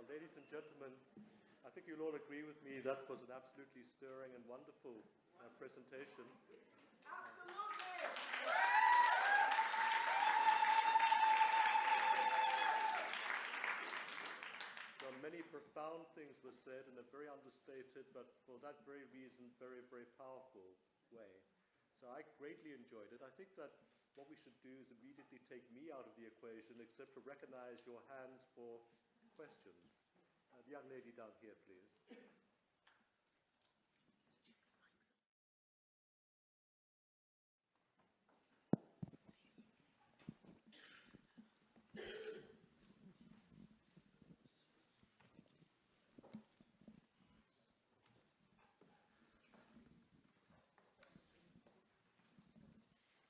Well, ladies and gentlemen, I think you'll all agree with me that was an absolutely stirring and wonderful presentation. So many profound things were said in a very understated, but for that very reason, very, very powerful way. So I greatly enjoyed it. I think that what we should do is immediately take me out of the equation, except to recognize your hands for questions. The young lady down here, please.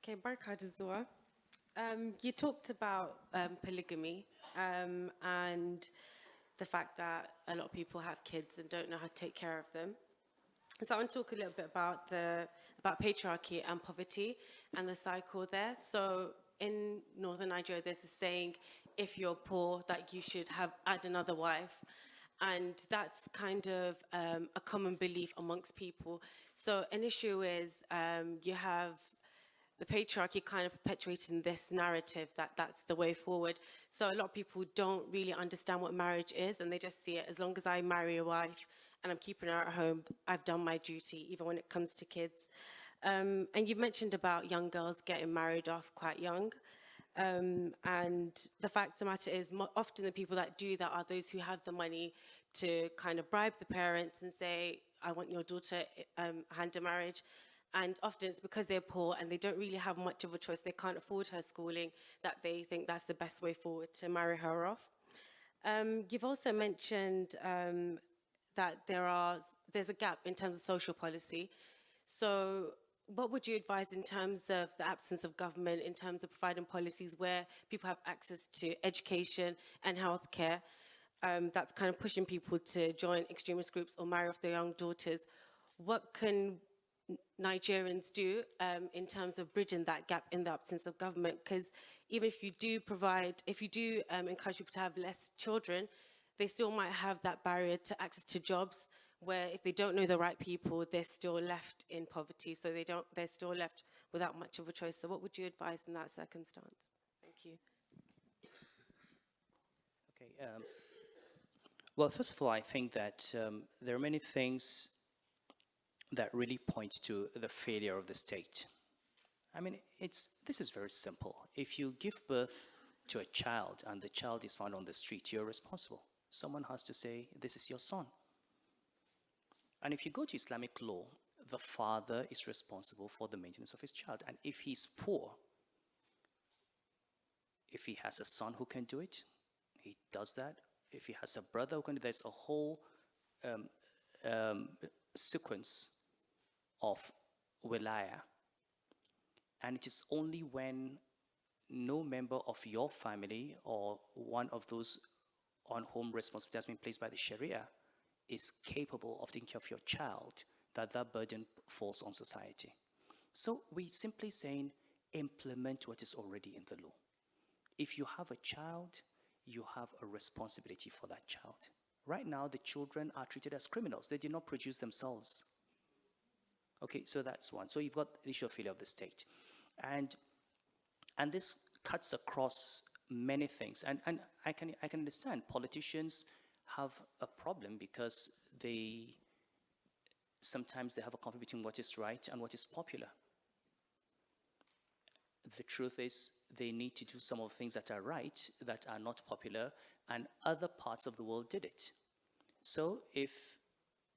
Okay, Barka Dazua. You talked about polygamy and the fact that a lot of people have kids and don't know how to take care of them. So I want to talk a little bit about patriarchy and poverty and the cycle there. So in northern Nigeria, there's a saying, if you're poor, that you should add another wife. And that's kind of a common belief amongst people. So an issue is you have the patriarchy kind of perpetuating this narrative that that's the way forward. So a lot of people don't really understand what marriage is, and they just see it as long as I marry a wife and I'm keeping her at home, I've done my duty, even when it comes to kids. And you mentioned about young girls getting married off quite young. And the fact of the matter is, often the people that do that are those who have the money to kind of bribe the parents and say, I want your daughter hand in marriage. And often it's because they're poor and they don't really have much of a choice. They can't afford her schooling, that they think that's the best way forward to marry her off. You've also mentioned that there's a gap in terms of social policy. So what would you advise in terms of the absence of government, in terms of providing policies where people have access to education and healthcare, that's kind of pushing people to join extremist groups or marry off their young daughters? What can Nigerians do in terms of bridging that gap in the absence of government? Because even if you do encourage people to have less children, they still might have that barrier to access to jobs, where if they don't know the right people, they're still left in poverty. So they're still left without much of a choice. So what would you advise in that circumstance? Thank you.
Okay. Well, first of all, I think that there are many things that really point to the failure of the state. I mean, this is very simple. If you give birth to a child and the child is found on the street, you're responsible. Someone has to say, this is your son. And if you go to Islamic law, the father is responsible for the maintenance of his child. And if he's poor, if he has a son who can do it, he does that. If he has a brother who can do it, there's a whole sequence of wilaya. And it is only when no member of your family or one of those on whom responsibility has been placed by the Sharia is capable of taking care of your child that that burden falls on society. So we simply saying implement what is already in the law. If you have a child, you have a responsibility for that child. Right now, the children are treated as criminals. They did not produce themselves. Okay, so that's one. So you've got the issue of failure of the state. And this cuts across many things. And I can understand politicians have a problem because sometimes they have a conflict between what is right and what is popular. The truth is they need to do some of the things that are right, that are not popular, and other parts of the world did it. So if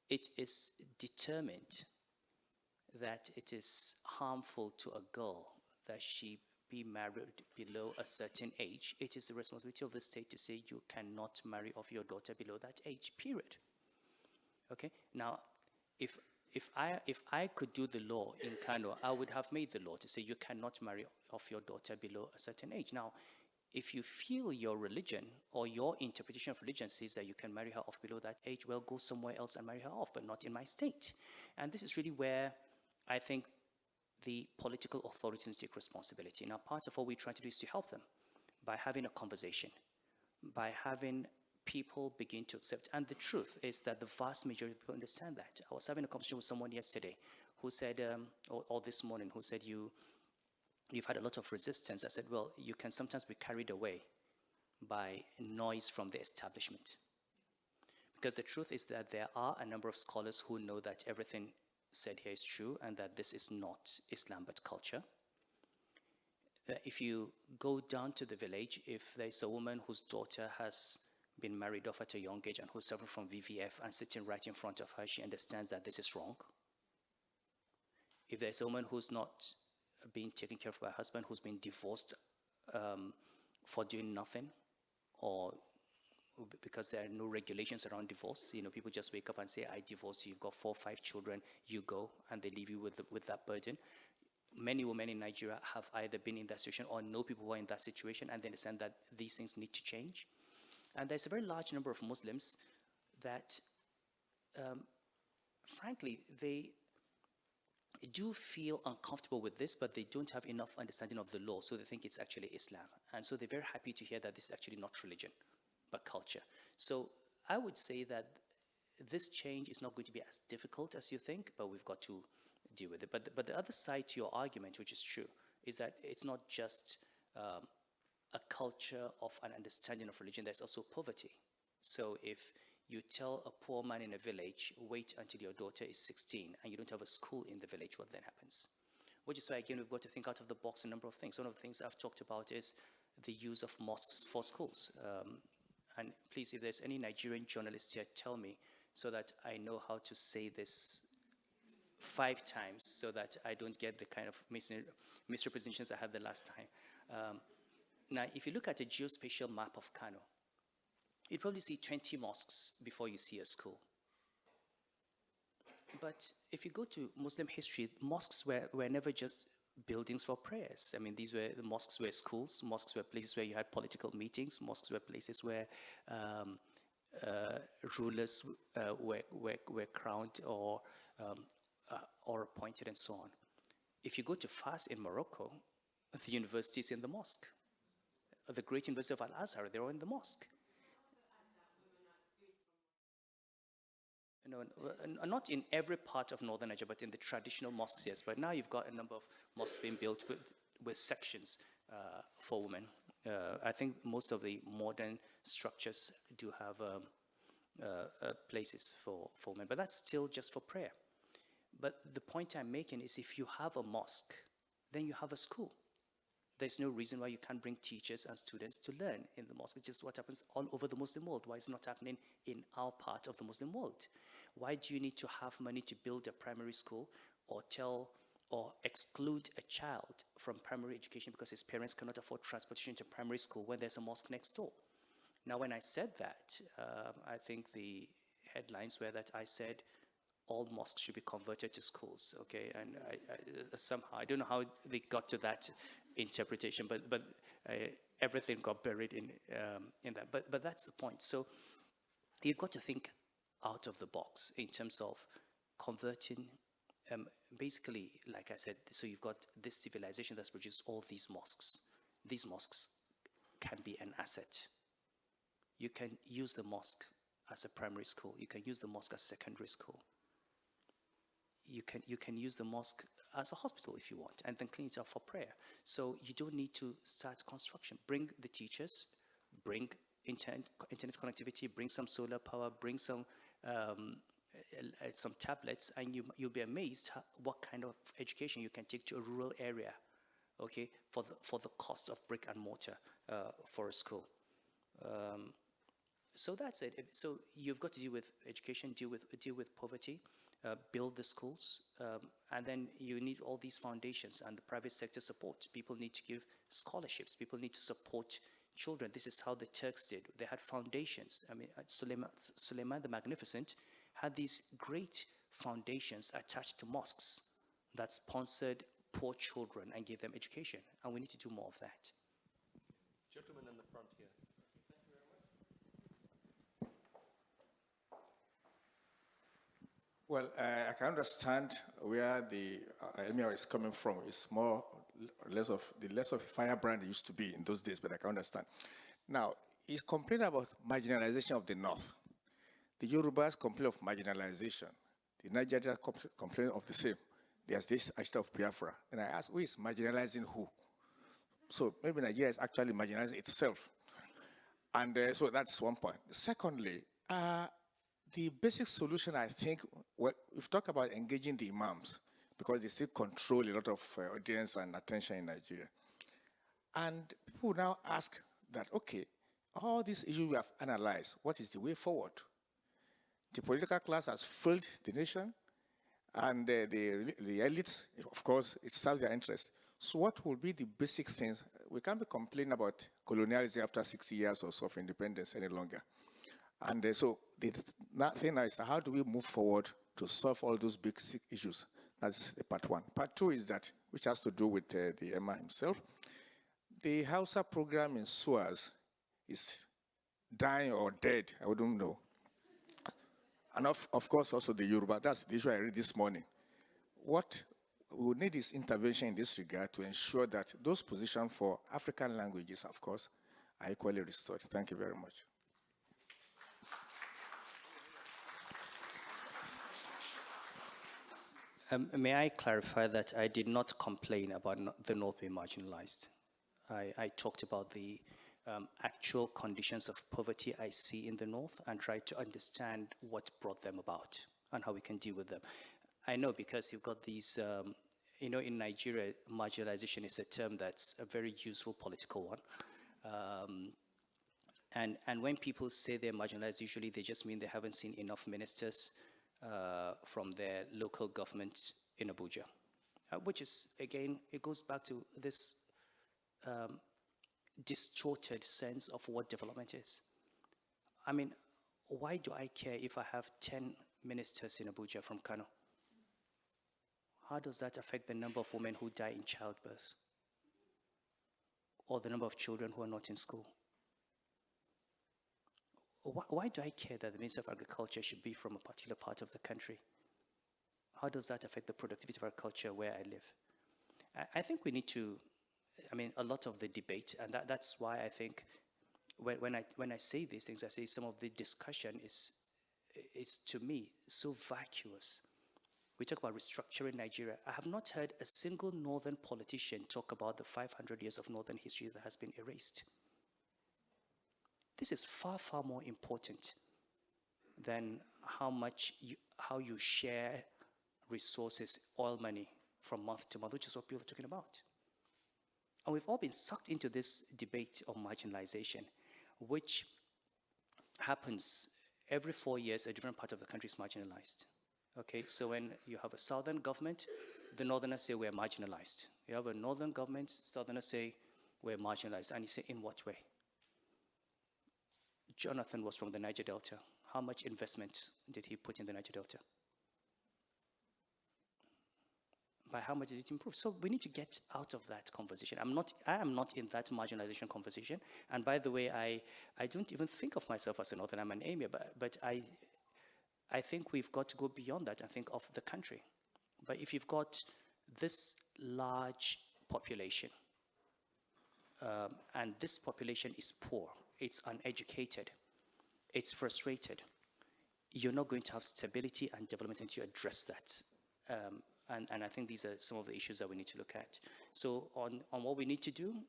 it is determined that it is harmful to a girl that she be married below a certain age, it is the responsibility of the state to say you cannot marry off your daughter below that age, period. Okay, now if I could do the law in Kano, I would have made the law to say you cannot marry off your daughter below a certain age. Now, if you feel your religion or your interpretation of religion says that you can marry her off below that age, well, go somewhere else and marry her off, but not in my state. And this is really where I think the political authorities take responsibility. Now, part of what we try to do is to help them by having a conversation, by having people begin to accept. And the truth is that the vast majority of people understand that. I was having a conversation with someone yesterday who said, or this morning, who said, you've had a lot of resistance. I said, well, you can sometimes be carried away by noise from the establishment. Because the truth is that there are a number of scholars who know that everything said here is true and that this is not Islam but culture. If you go down to the village, if there's a woman whose daughter has been married off at a young age and who's suffering from VVF and sitting right in front of her, she understands that this is wrong. If there's a woman who's not being taken care of by her husband, who's been divorced for doing nothing, or because there are no regulations around divorce, people just wake up and say, I divorce you, you've got 4 or 5 children, you go, and they leave you with that burden. Many women in Nigeria have either been in that situation or know people who are in that situation, and they understand that these things need to change. And there's a very large number of Muslims that, frankly, they do feel uncomfortable with this, but they don't have enough understanding of the law, so they think it's actually Islam. And so they're very happy to hear that this is actually not religion, but culture. So I would say that this change is not going to be as difficult as you think, but we've got to deal with it. But the other side to your argument, which is true, is that it's not just a culture of an understanding of religion, there's also poverty. So if you tell a poor man in a village, wait until your daughter is 16 and you don't have a school in the village, what then happens? Which is why, again, we've got to think out of the box a number of things. One of the things I've talked about is the use of mosques for schools. And please, if there's any Nigerian journalist here, tell me so that I know how to say this 5 times so that I don't get the kind of misrepresentations I had the last time. Now, if you look at a geospatial map of Kano, you'd probably see 20 mosques before you see a school. But if you go to Muslim history, mosques were never just buildings for prayers. I mean, the mosques were schools, mosques were places where you had political meetings, mosques were places where rulers were crowned or appointed and so on. If you go to Fars in Morocco, the university is in the mosque. The great University of Al-Azhar, they're all in the mosque. No, not in every part of northern Nigeria, but in the traditional mosques, yes. But now you've got a number of mosques being built with sections for women. I think most of the modern structures do have places for women, but that's still just for prayer. But the point I'm making is if you have a mosque, then you have a school. There's no reason why you can't bring teachers and students to learn in the mosque. It's just what happens all over the Muslim world. Why is it not happening in our part of the Muslim world? Why do you need to have money to build a primary school or exclude a child from primary education because his parents cannot afford transportation to primary school when there's a mosque next door? Now, when I said that, I think the headlines were that I said all mosques should be converted to schools, okay? And somehow, I don't know how they got to that interpretation, but everything got buried in that. But that's the point. So you've got to think out of the box in terms of converting, basically, like I said, so you've got this civilization that's produced all these mosques. These mosques can be an asset. You can use the mosque as a primary school. You can use the mosque as a secondary school. You can use the mosque as a hospital if you want, and then clean it up for prayer. So you don't need to start construction. Bring the teachers, bring internet connectivity, bring some solar power, bring some tablets, and you'll be amazed what kind of education you can take to a rural area, okay, for the cost of brick and mortar for a school. So that's it. So you've got to deal with education, deal with poverty, build the schools, and then you need all these foundations and the private sector support. People need to give scholarships. People need to support children. This is how the Turks did. They had foundations. I mean, Suleiman the Magnificent had these great foundations attached to mosques that sponsored poor children and gave them education. And we need to do more of that.
Gentleman in the front here.
Well, I can understand where the Emir is coming from. It's less of firebrand it used to be in those days, but I can understand. Now, he's complaining about marginalization of the North. The Yorubas complain of marginalization. The Nigerians complain of the same. There's this aspect of Biafra. And I ask, who is marginalizing who? So maybe Nigeria is actually marginalizing itself. And so that's one point. Secondly, the basic solution, I think, we've talked about engaging the imams because they still control a lot of audience and attention in Nigeria. And people now ask that, okay, all these issues we have analyzed, what is the way forward? The political class has failed the nation, and the elites, of course, it serves their interest. So what will be the basic things? We can't be complaining about colonialism after 60 years or so of independence any longer. And so the thing is, how do we move forward to solve all those big issues? That's part one. Part two is that, which has to do with the Emma himself. The Hausa program in SUAS is dying or dead, I wouldn't know. And of course, also the Yoruba. That's the issue I read this morning. What we would need is intervention in this regard to ensure that those positions for African languages, of course, are equally restored. Thank you very much.
May I clarify that I did not complain about the North being marginalized. I talked about the actual conditions of poverty I see in the North and tried to understand what brought them about and how we can deal with them. I know because you've got these, in Nigeria, marginalization is a term that's a very useful political one. And when people say they're marginalized, usually they just mean they haven't seen enough ministers from their local government in Abuja, which is, again, it goes back to this distorted sense of what development is. I mean, why do I care if I have 10 ministers in Abuja from Kano? How does that affect the number of women who die in childbirth? Or the number of children who are not in school? Why do I care that the Minister of Agriculture should be from a particular part of the country? How does that affect the productivity of agriculture where I live? I think we need to, a lot of the debate, and that's why I think when I say these things, I say some of the discussion is to me so vacuous. We talk about restructuring Nigeria. I have not heard a single northern politician talk about the 500 years of northern history that has been erased. This is far, far more important than how you share resources, oil money from month to month, which is what people are talking about. And we've all been sucked into this debate of marginalization, which happens every 4 years, a different part of the country is marginalized. Okay, so when you have a southern government, the northerners say we're marginalized. You have a northern government, southerners say we're marginalized. And you say, in what way? Jonathan was from the Niger Delta. How much investment did he put in the Niger Delta? By how much did it improve? So we need to get out of that conversation. I am not in that marginalization conversation. And by the way, I don't even think of myself as a Northern. I'm an Emir, but I think we've got to go beyond that and think of the country. But if you've got this large population, and this population is poor, it's uneducated, it's frustrated, you're not going to have stability and development until you address that. And I think these are some of the issues that we need to look at. So on what we need to do,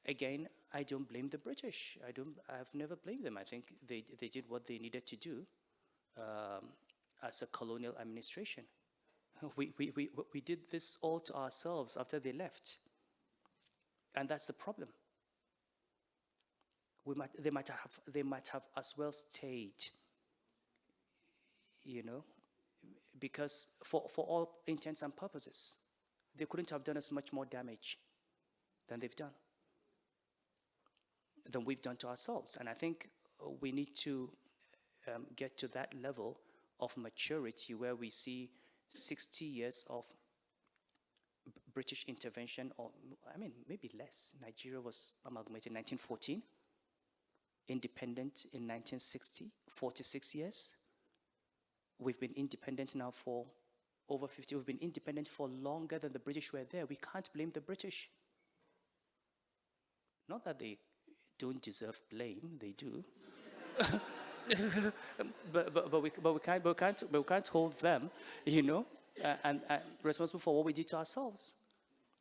again, I don't blame the British. I've never blamed them. I think they did what they needed to do as a colonial administration. We did this all to ourselves after they left. And that's the problem. They might have as well stayed, you know, because for all intents and purposes, they couldn't have done us much more damage than they've done, than we've done to ourselves. And I think we need to get to that level of maturity where we see 60 years of British intervention, or I mean, maybe less. Nigeria was amalgamated in 1914, independent in 1960, 46 years. We've been independent now for over 50. We've been independent for longer than the British were there. We can't blame the British. Not that they don't deserve blame, they do. but we can't hold them, you know, and responsible for what we did to ourselves,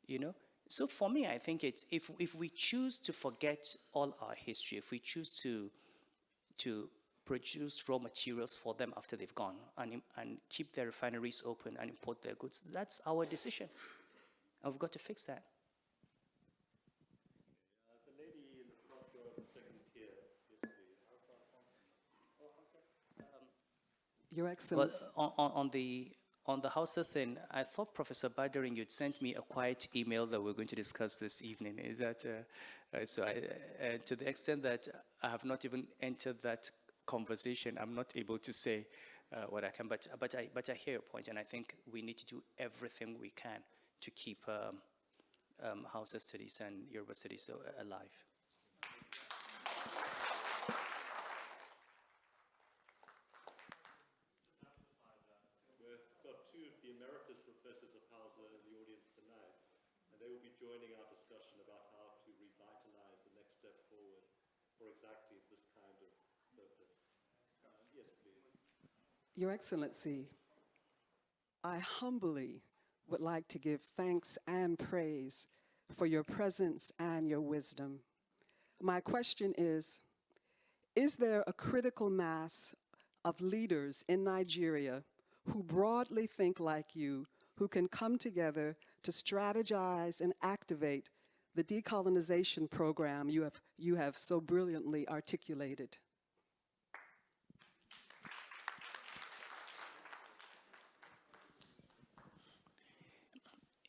you know. So for me, I think it's if we choose to forget all our history, if we choose to produce raw materials for them after they've gone and keep their refineries open and import their goods, that's our decision. And we've got to fix that.
The lady in the front row, the second tier,
Your Excellency.
Well, on the Hausa thing, I thought, Professor Badering, you'd sent me a quiet email that we're going to discuss this evening. Is that, to the extent that I have not even entered that conversation, I'm not able to say what I can, but I hear your point, and I think we need to do everything we can to keep Hausa studies and Yoruba studies alive.
We've got two of the emeritus professors of Hausa in the audience tonight, and they will be joining our discussion about how to revitalize the next step forward for exactly this kind of purpose. Yes, please.
Your Excellency, I humbly would like to give thanks and praise for your presence and your wisdom. My question is there a critical mass of leaders in Nigeria who broadly think like you, who can come together to strategize and activate the decolonization program you have so brilliantly articulated?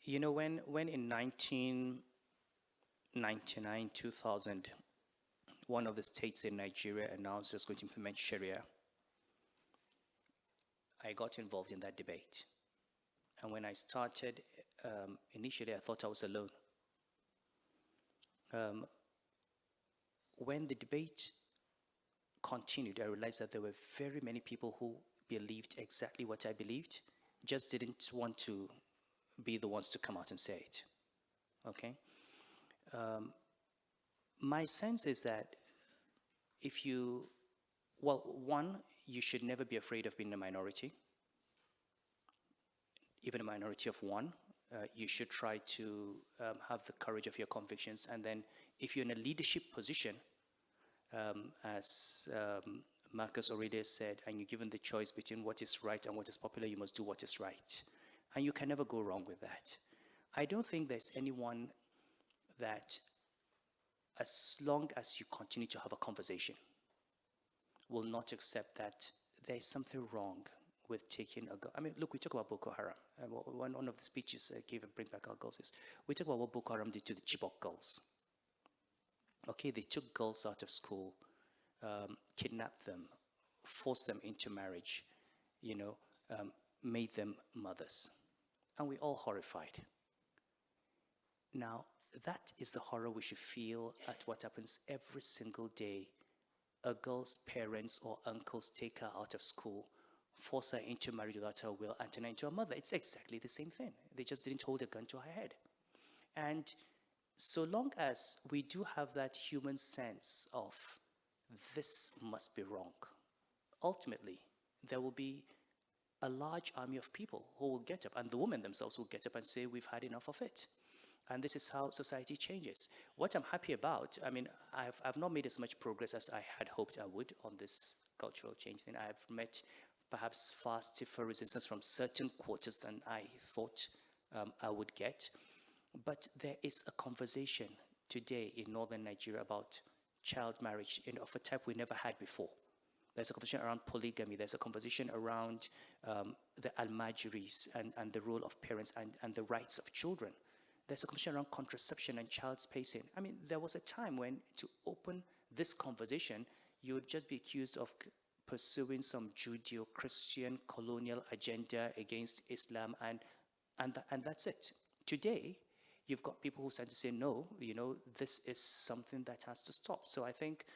You know, when in 1999, 2000, one of the states in Nigeria announced it was going to implement Sharia, I got involved in that debate. And when I started, initially I thought I was alone. When the debate continued, I realized that there were very many people who believed exactly what I believed, just didn't want to be the ones to come out and say it, okay? My sense is that one, you should never be afraid of being a minority, even a minority of one. You should try to have the courage of your convictions, and then if you're in a leadership position, as Marcus Aurelius said, and you're given the choice between what is right and what is popular, you must do what is right. And you can never go wrong with that. I don't think there's anyone that as long as you continue to have a conversation, will not accept that there is something wrong with taking a girl. I mean, look, we talk about Boko Haram. One of the speeches I gave at Bring Back Our Girls is, we talk about what Boko Haram did to the Chibok girls. Okay, they took girls out of school, kidnapped them, forced them into marriage, you know, made them mothers. And we're all horrified. Now, that is the horror we should feel at what happens every single day. A girl's parents or uncles take her out of school, force her into marriage without her will, and turn her into a mother. It's exactly the same thing. They just didn't hold a gun to her head. And so long as we do have that human sense of this must be wrong, ultimately, there will be a large army of people who will get up, and the women themselves will get up and say, we've had enough of it. And this is how society changes. What I'm happy about, I mean, I've not made as much progress as I had hoped I would on this cultural change thing. I've met perhaps far stiffer resistance from certain quarters than I thought I would get. But there is a conversation today in northern Nigeria about child marriage of a type we never had before. There's a conversation around polygamy. There's a conversation around the almajiris and the role of parents and the rights of children. There's a conversation around contraception and child spacing. I mean, there was a time when to open this conversation, you would just be accused of pursuing some Judeo-Christian colonial agenda against Islam, and that's it. Today, you've got people who start to say, no, you know, this is something that has to stop. So I think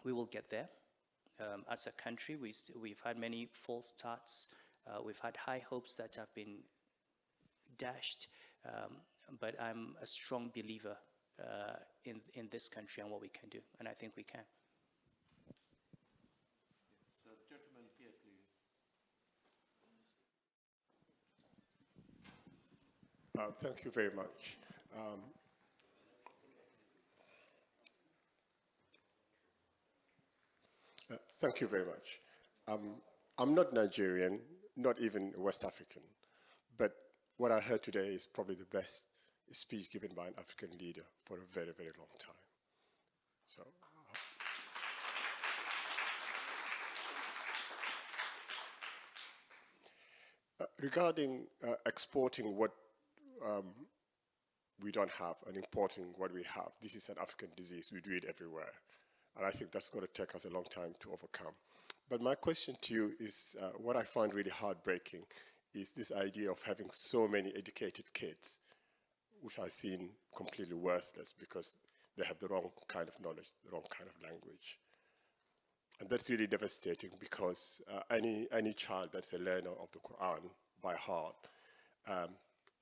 we will get there. As a country, we've had many false starts. We've had high hopes that have been dashed. But I'm a strong believer in this country and what we can do, and I think we can.
So, gentleman here, please.
Thank you very much. Thank you very much. I'm not Nigerian, not even West African, but what I heard today is probably the best speech given by an African leader for a very, very long time. So. Regarding exporting what we don't have and importing what we have, this is an African disease. We do it everywhere. And I think that's going to take us a long time to overcome. But my question to you is, what I find really heartbreaking is this idea of having so many educated kids, which I seen completely worthless because they have the wrong kind of knowledge, the wrong kind of language. And that's really devastating because any child that's a learner of the Quran by heart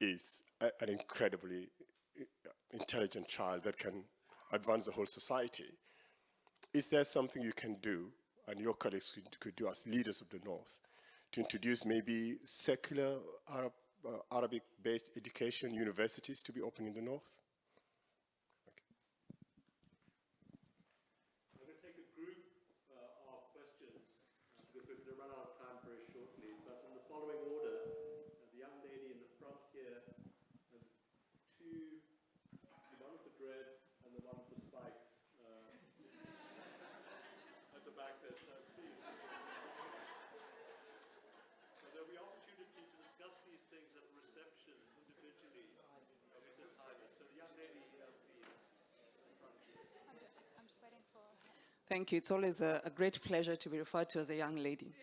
is an incredibly intelligent child that can advance the whole society. Is there something you can do, and your colleagues could do as leaders of the North, to introduce maybe secular Arabic-based education universities to be open in the North?
I'm going to take a group of questions because we're going to run out of time very shortly. But in the following order, the young lady in the front here, and the one with the dreads and the one with the spikes at the back there. So please. There'll be opportunity to discuss these things at the reception individually with His Highness. So the young lady, please.
I'm just waiting for...
Thank you. It's always a great pleasure to be referred to as a young lady.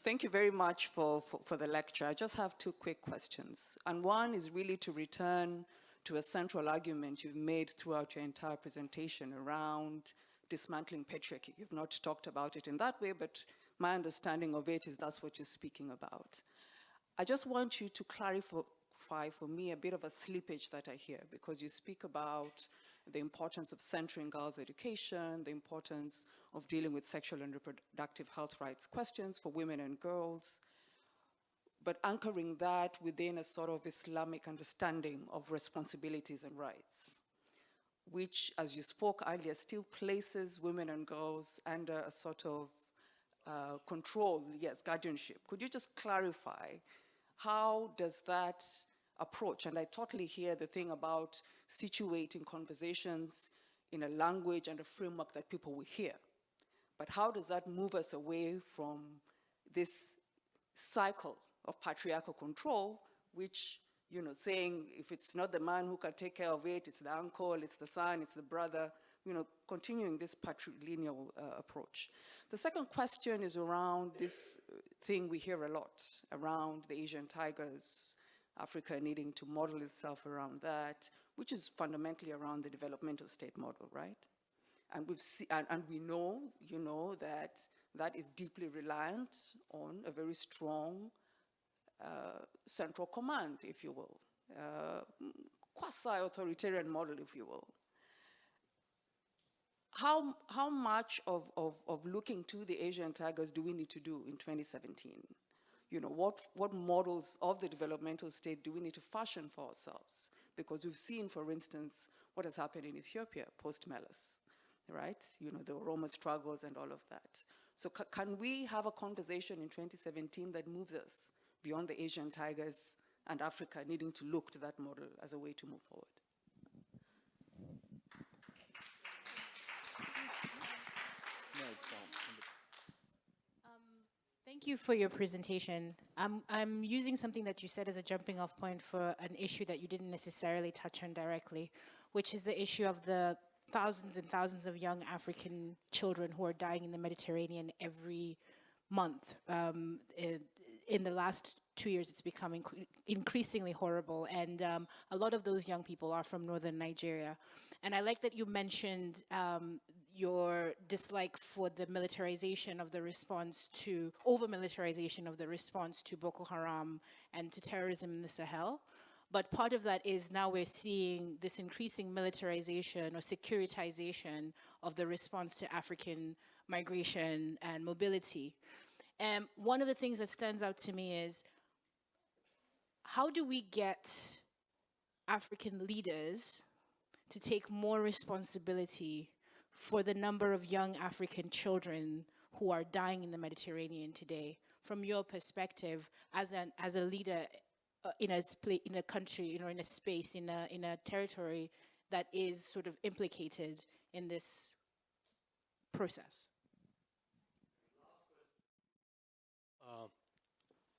Thank you very much for the lecture. I just have two quick questions. And one is really to return to a central argument you've made throughout your entire presentation around dismantling patriarchy. You've not talked about it in that way, but my understanding of it is that's what you're speaking about. I just want you to clarify for me a bit of a slippage that I hear, because you speak about the importance of centering girls' education, the importance of dealing with sexual and reproductive health rights questions for women and girls, but anchoring that within a sort of Islamic understanding of responsibilities and rights, which, as you spoke earlier, still places women and girls under a sort of control, yes, guardianship. Could you just clarify how does that approach. And I totally hear the thing about situating conversations in a language and a framework that people will hear. But how does that move us away from this cycle of patriarchal control, which, you know, saying if it's not the man who can take care of it, it's the uncle, it's the son, it's the brother, you know, continuing this patrilineal approach. The second question is around this thing we hear a lot around the Asian tigers, Africa needing to model itself around that, which is fundamentally around the developmental state model, right? And we know, you know, that that is deeply reliant on a very strong central command, if you will, quasi-authoritarian model, if you will. How much of looking to the Asian tigers do we need to do in 2017? You know, what models of the developmental state do we need to fashion for ourselves? Because we've seen, for instance, what has happened in Ethiopia post-Meles, right? You know, the Oromo struggles and all of that. So can we have a conversation in 2017 that moves us beyond the Asian tigers and Africa needing to look to that model as a way to move forward?
Thank you for your presentation. I'm using something that you said as a jumping off point for an issue that you didn't necessarily touch on directly, which is the issue of the thousands and thousands of young African children who are dying in the Mediterranean every month. In the last 2 years, it's becoming increasingly horrible, and a lot of those young people are from northern Nigeria. And I like that you mentioned your dislike for the militarization of the response to, over-militarization of the response to Boko Haram and to terrorism in the Sahel. But part of that is now we're seeing this increasing militarization or securitization of the response to African migration and mobility. And one of the things that stands out to me is, how do we get African leaders to take more responsibility for the number of young African children who are dying in the Mediterranean today? From your perspective, as a leader in a country, you know, in a space, in a territory that is sort of implicated in this process.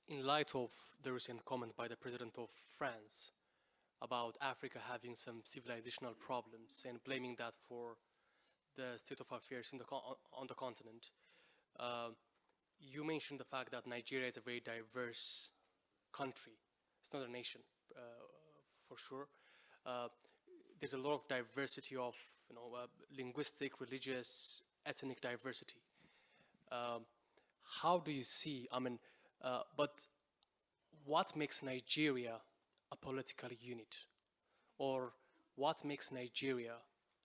In light of the recent comment by the President of France about Africa having some civilizational problems and blaming that for the state of affairs on the continent, you mentioned the fact that Nigeria is a very diverse country. It's not a nation, for sure. There's a lot of diversity of, you know, linguistic, religious, ethnic diversity. How do you see, I mean, but what makes Nigeria a political unit? Or what makes Nigeria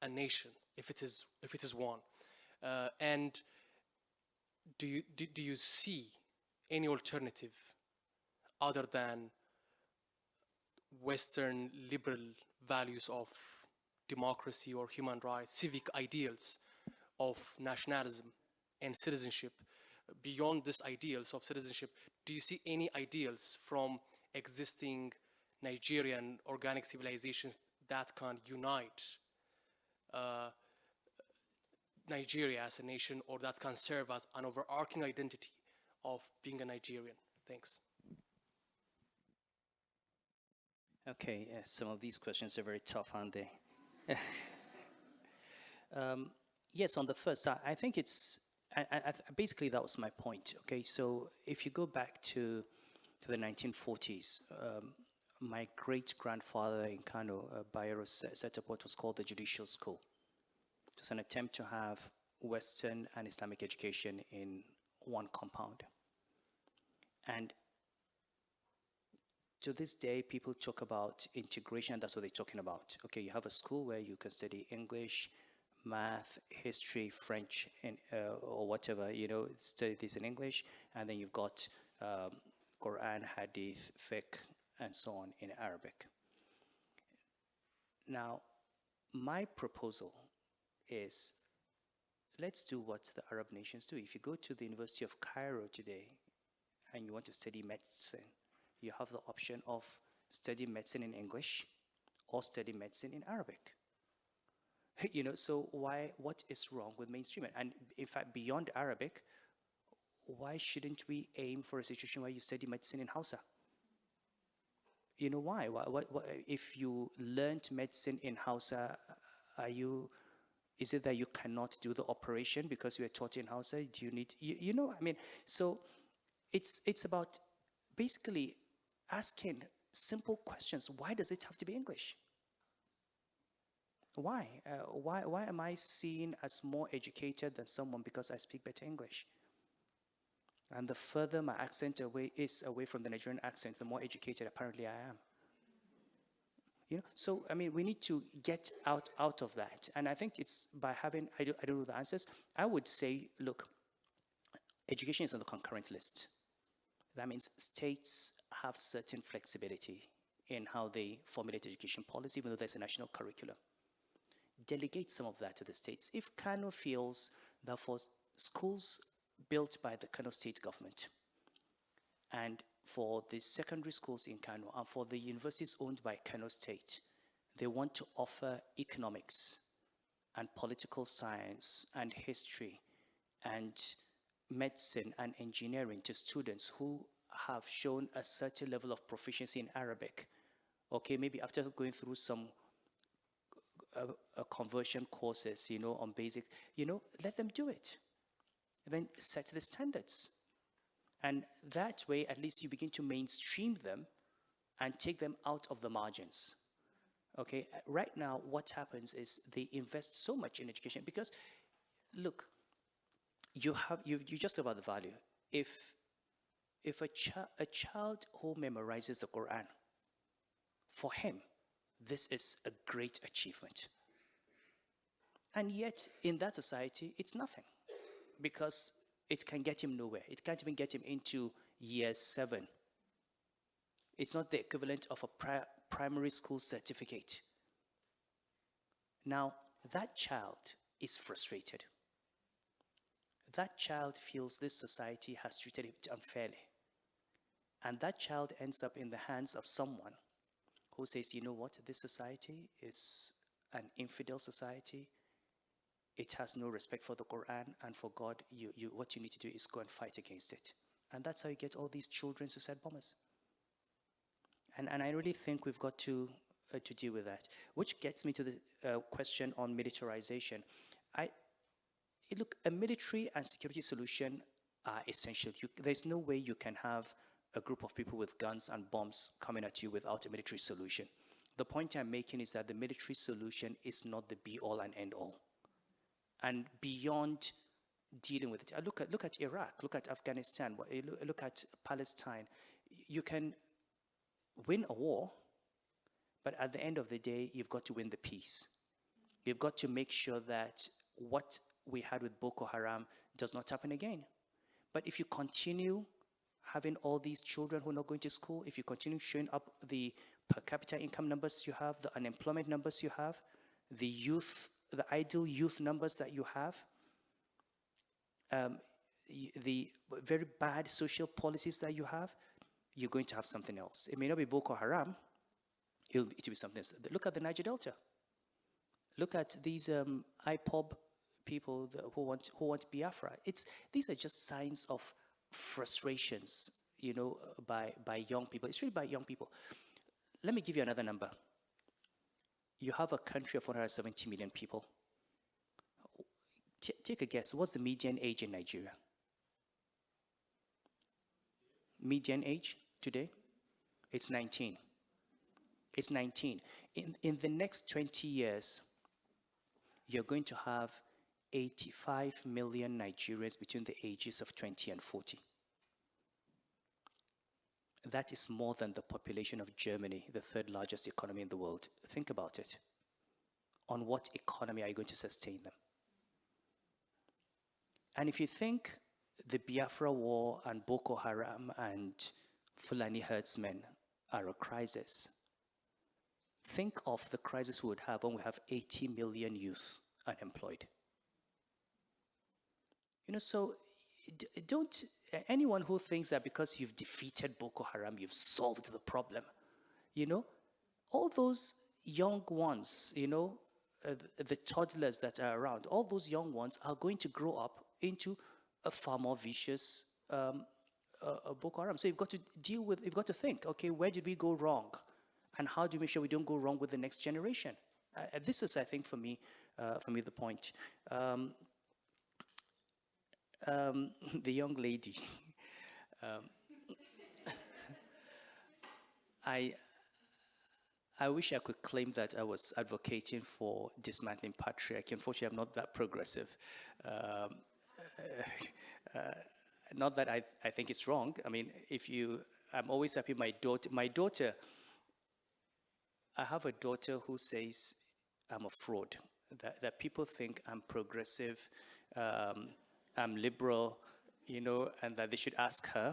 a nation, if it is one? And do you see any alternative other than Western liberal values of democracy or human rights, civic ideals of nationalism and citizenship? Beyond these ideals of citizenship, do you see any ideals from existing Nigerian organic civilizations that can unite Nigeria as a nation, or that can serve as an overarching identity of being a Nigerian? Thanks.
Okay, some of these questions are very tough, aren't they? Yes, on the first, I think it's, basically that was my point, okay? So if you go back to the 1940s, my great-grandfather in Kano, Bayero, set up what was called the Judicial School. It was an attempt to have Western and Islamic education in one compound. And to this day, people talk about integration, and that's what they're talking about. Okay, you have a school where you can study English, math, history, French, and, or whatever, you know, study this in English, and then you've got Quran, Hadith, Fiqh, and so on in Arabic. Now, my proposal is, let's do what the Arab nations do. If you go to the University of Cairo today, and you want to study medicine, you have the option of study medicine in English or study medicine in Arabic. So what is wrong with mainstreaming? And in fact, beyond Arabic, why shouldn't we aim for a situation where you study medicine in Hausa? Why? What, if you learned medicine in Hausa, is it that you cannot do the operation because you are taught in Hausa? Do you need, so it's about basically asking simple questions. Why does it have to be English? Why? Why am I seen as more educated than someone because I speak better English? And the further my accent is away from the Nigerian accent, the more educated apparently I am. So we need to get out of that. And I think it's by having, I don't know the answers. I would say, look, education is on the concurrent list. That means states have certain flexibility in how they formulate education policy, even though there's a national curriculum. Delegate some of that to the states. If Kano feels that for schools built by the Kano state government and for the secondary schools in Kano and for the universities owned by Kano state, they want to offer economics and political science and history and medicine and engineering to students who have shown a certain level of proficiency in Arabic. Okay, maybe after going through some conversion courses, on basic, let them do it. And then set the standards. And that way, at least you begin to mainstream them and take them out of the margins. Okay, right now, what happens is they invest so much in education because, look, you just about the value. If a child who memorizes the Quran, for him, this is a great achievement. And yet, in that society, it's nothing because it can get him nowhere. It can't even get him into year 7. It's not the equivalent of a primary school certificate. Now, that child is frustrated. That child feels this society has treated it unfairly. And that child ends up in the hands of someone who says, you know what, this society is an infidel society. It has no respect for the Quran and for God. What you need to do is go and fight against it. And that's how you get all these children suicide bombers. And I really think we've got to deal with that. Which gets me to the question on militarization. Look, a military and security solution are essential. There's no way you can have a group of people with guns and bombs coming at you without a military solution. The point I'm making is that the military solution is not the be-all and end-all. And beyond dealing with it, look at Iraq, look at Afghanistan, look at Palestine. You can win a war, but at the end of the day, you've got to win the peace. You've got to make sure that what we had with Boko Haram does not happen again. But if you continue having all these children who are not going to school, if you continue showing up the per capita income numbers you have, the unemployment numbers you have, the ideal youth numbers that you have, the very bad social policies that you have, you're going to have something else. It may not be Boko Haram, it'll be something else. Look at the Niger Delta. Look at these IPOB people who want Biafra. These are just signs of frustrations, by young people. It's really by young people. Let me give you another number. You have a country of 170 million people. Take a guess. What's the median age in Nigeria? Median age today? It's 19. It's 19. In the next 20 years, you're going to have 85 million Nigerians between the ages of 20 and 40. That is more than the population of Germany, the third largest economy in the world. Think about it. On what economy are you going to sustain them? And if you think the Biafra War and Boko Haram and Fulani herdsmen are a crisis, think of the crisis we would have when we have 80 million youth unemployed. So don't, anyone who thinks that because you've defeated Boko Haram, you've solved the problem, you know, all those young ones, you know, the toddlers that are around, all those young ones are going to grow up into a far more vicious Boko Haram. So you've got to you've got to think, okay, where did we go wrong? And how do we make sure we don't go wrong with the next generation? This is, I think, for me, the point. The young lady, I wish I could claim that I was advocating for dismantling patriarchy. Unfortunately, I'm not that progressive. Not that I think it's wrong. I mean, I'm always happy my daughter, I have a daughter who says I'm a fraud, that people think I'm progressive, I'm liberal, you know, and that they should ask her.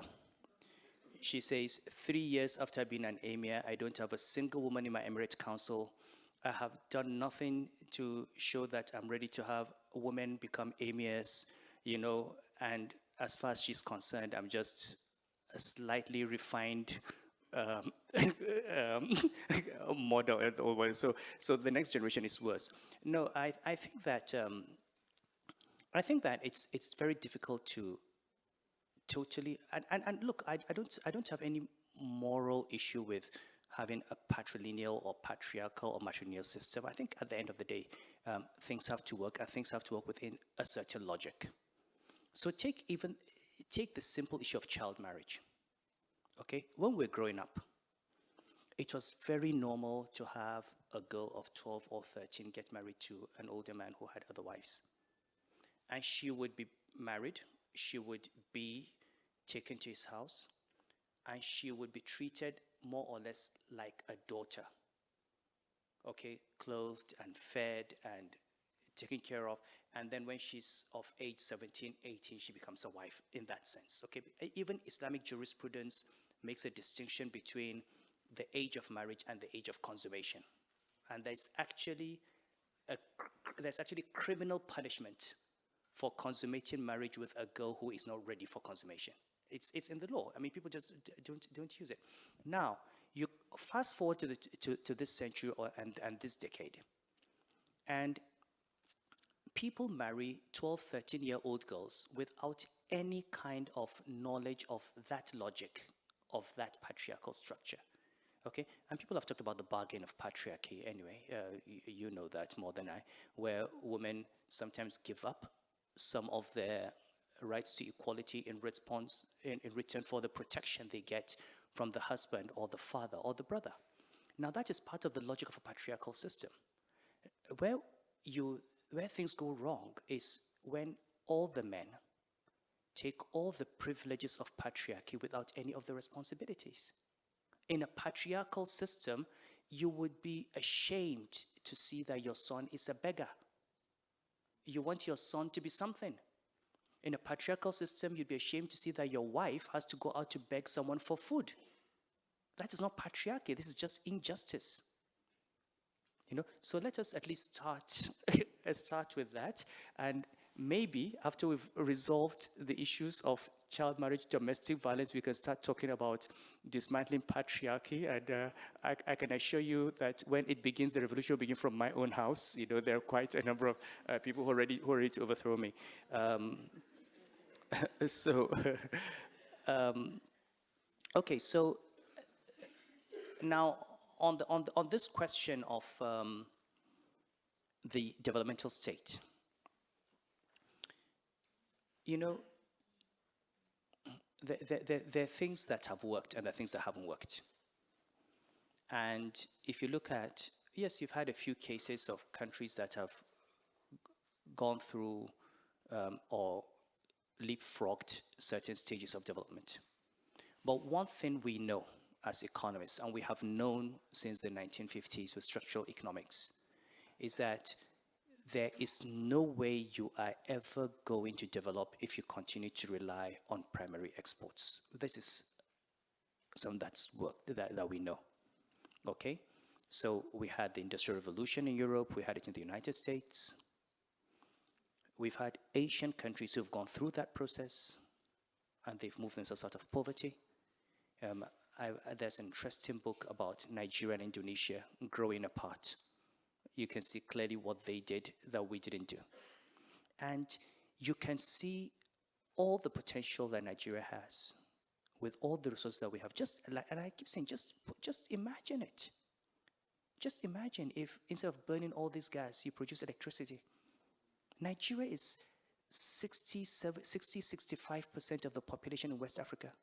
She says, 3 years after being an emir, I don't have a single woman in my emirate council. I have done nothing to show that I'm ready to have women become emirs, you know, and as far as she's concerned, I'm just a slightly refined model. So the next generation is worse. No, I think that it's very difficult to totally, and look, I don't have any moral issue with having a patrilineal or patriarchal or matrilineal system. I think at the end of the day, things have to work, and things have to work within a certain logic. So take the simple issue of child marriage. Okay, when we're growing up, it was very normal to have a girl of 12 or 13 get married to an older man who had other wives. And she would be married, she would be taken to his house, and she would be treated more or less like a daughter. Okay, clothed and fed and taken care of. And then when she's of age 17, 18, she becomes a wife in that sense. Okay, even Islamic jurisprudence makes a distinction between the age of marriage and the age of consummation. And there's actually criminal punishment for consummating marriage with a girl who is not ready for consummation. It's in the law. I mean, people just don't use it. Now, you fast forward to this century and this decade, and people marry 12, 13-year-old girls without any kind of knowledge of that logic, of that patriarchal structure. Okay, and people have talked about the bargain of patriarchy anyway. You know that more than I, where women sometimes give up some of their rights to equality in return for the protection they get from the husband or the father or the brother. Now that is part of the logic of a patriarchal system. Where things go wrong is when all the men take all the privileges of patriarchy without any of the responsibilities. In a patriarchal system, you would be ashamed to see that your son is a beggar. You want your son to be something. In a patriarchal system, you'd be ashamed to see that your wife has to go out to beg someone for food. That is not patriarchy. This is just injustice. You know, so let us at least start with that, and maybe after we've resolved the issues of child marriage, domestic violence, we can start talking about dismantling patriarchy. And I can assure you that when it begins, the revolution will begin from my own house. You know, there are quite a number of people who are ready to overthrow me. Okay, so now on this question of the developmental state, you know, there are things that have worked and there are things that haven't worked. And if you look at, yes, you've had a few cases of countries that have gone through or leapfrogged certain stages of development. But one thing we know as economists, and we have known since the 1950s with structural economics, is that there is no way you are ever going to develop if you continue to rely on primary exports. This is something that's worked, that we know. Okay? So we had the Industrial Revolution in Europe, we had it in the United States. We've had Asian countries who've gone through that process and they've moved themselves out of poverty. there's an interesting book about Nigeria and Indonesia growing apart. You can see clearly what they did that we didn't do. And you can see all the potential that Nigeria has with all the resources that we have. And I keep saying, just imagine it. Just imagine if instead of burning all this gas, you produce electricity. Nigeria is 65% of the population in West Africa.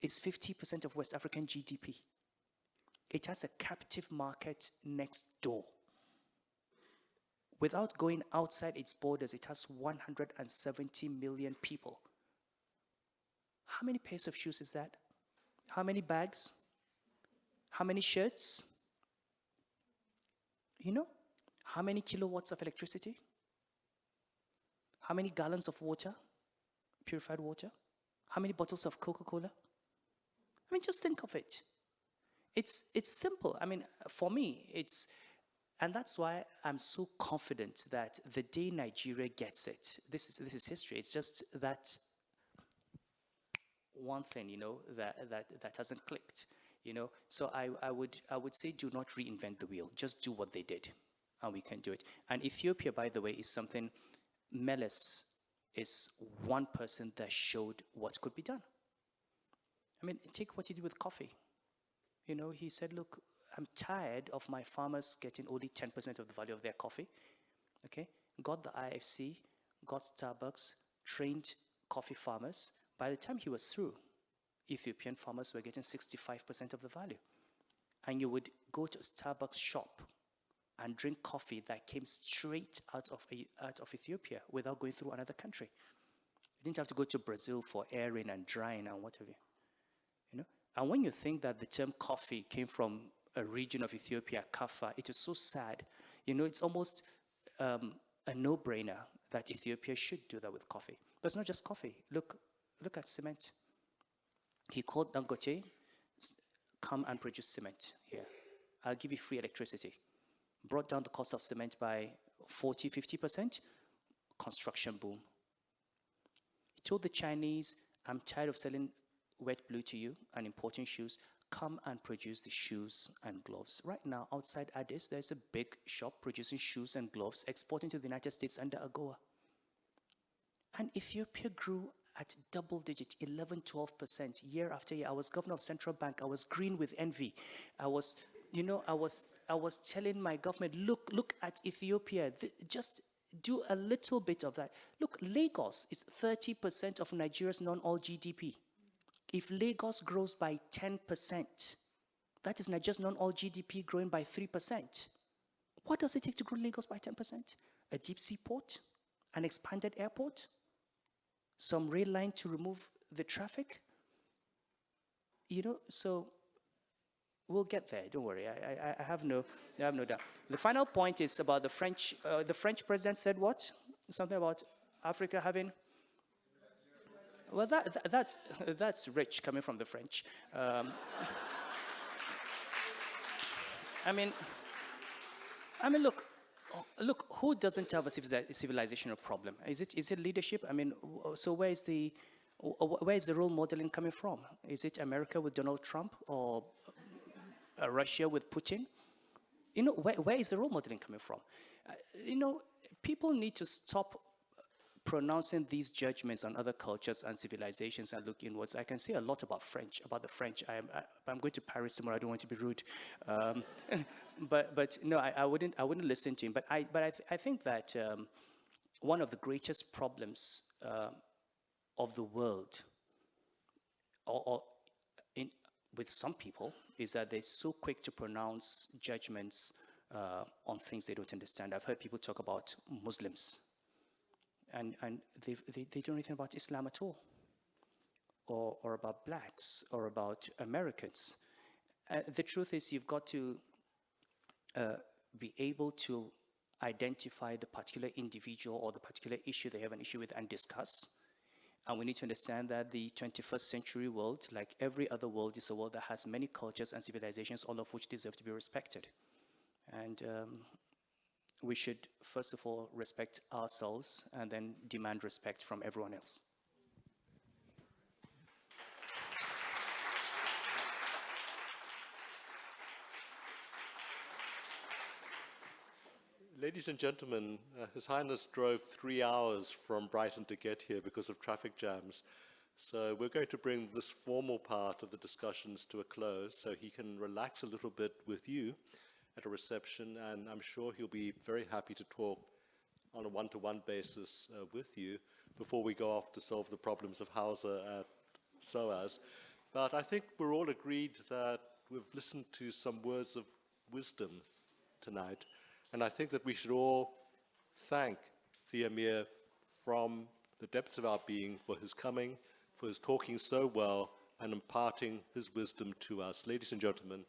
It's 50% of West African GDP. It has a captive market next door. Without going outside its borders, it has 170 million people. How many pairs of shoes is that? How many bags? How many shirts? You know, how many kilowatts of electricity? How many gallons of water, purified water? How many bottles of Coca-Cola? I mean, just think of it. It's simple. I mean, for me, and that's why I'm so confident that the day Nigeria gets it, this is history. It's just that one thing, you know, that hasn't clicked, you know. So I would say, do not reinvent the wheel. Just do what they did, and we can do it. And Ethiopia, by the way, is something. Meles is one person that showed what could be done. I mean, take what he did with coffee. You know, he said, look, I'm tired of my farmers getting only 10% of the value of their coffee. Okay, got the IFC, got Starbucks, trained coffee farmers. By the time he was through, Ethiopian farmers were getting 65% of the value. And you would go to a Starbucks shop and drink coffee that came straight out of Ethiopia without going through another country. You didn't have to go to Brazil for airing and drying and whatever. You know? And when you think that the term coffee came from a region of Ethiopia, Kaffa, it is so sad. You know, it's almost a no-brainer that Ethiopia should do that with coffee. But it's not just coffee. Look at cement. He called Dangote, come and produce cement here. I'll give you free electricity. Brought down the cost of cement by 40, 50%, construction boom. He told the Chinese, I'm tired of selling wet blue to you and importing shoes. Come and produce the shoes and gloves. Right now, outside Addis, there's a big shop producing shoes and gloves, exporting to the United States under AGOA. And Ethiopia grew at double digit, 11, 12% year after year. I was governor of Central Bank. I was green with envy. I was telling my government, look at Ethiopia. Just do a little bit of that. Look, Lagos is 30% of Nigeria's non-oil GDP. If Lagos grows by 10%, that is Nigeria's non-oil GDP growing by 3%. What does it take to grow Lagos by 10%? A deep sea port, an expanded airport, some rail line to remove the traffic. You know, so we'll get there. Don't worry. I have no doubt. The final point is about the French. The French president said what? Something about Africa having. Well, that's rich coming from the French. I mean, look. Who doesn't have a civilizational problem? Is it leadership? I mean, so where is the role modeling coming from? Is it America with Donald Trump or Russia with Putin? You know, where is the role modeling coming from? You know, people need to stop pronouncing these judgments on other cultures and civilizations and look inwards. I can say a lot about the French. I'm going to Paris tomorrow. I don't want to be rude, but no, I wouldn't listen to him. But I think that one of the greatest problems of the world, with some people, is that they're so quick to pronounce judgments on things they don't understand. I've heard people talk about Muslims. And they don't know anything about Islam at all, or about blacks, or about Americans. The truth is, you've got to be able to identify the particular individual or the particular issue they have an issue with and discuss. And we need to understand that the 21st century world, like every other world, is a world that has many cultures and civilizations, all of which deserve to be respected. And we should, first of all, respect ourselves and then demand respect from everyone else.
Ladies and gentlemen, His Highness drove 3 hours from Brighton to get here because of traffic jams. So we're going to bring this formal part of the discussions to a close so he can relax a little bit with you at a reception, and I'm sure he'll be very happy to talk on a one-to-one basis with you before we go off to solve the problems of Hausa at SOAS. But I think we're all agreed that we've listened to some words of wisdom tonight, and I think that we should all thank the Emir from the depths of our being for his coming, for his talking so well and imparting his wisdom to us. Ladies and gentlemen.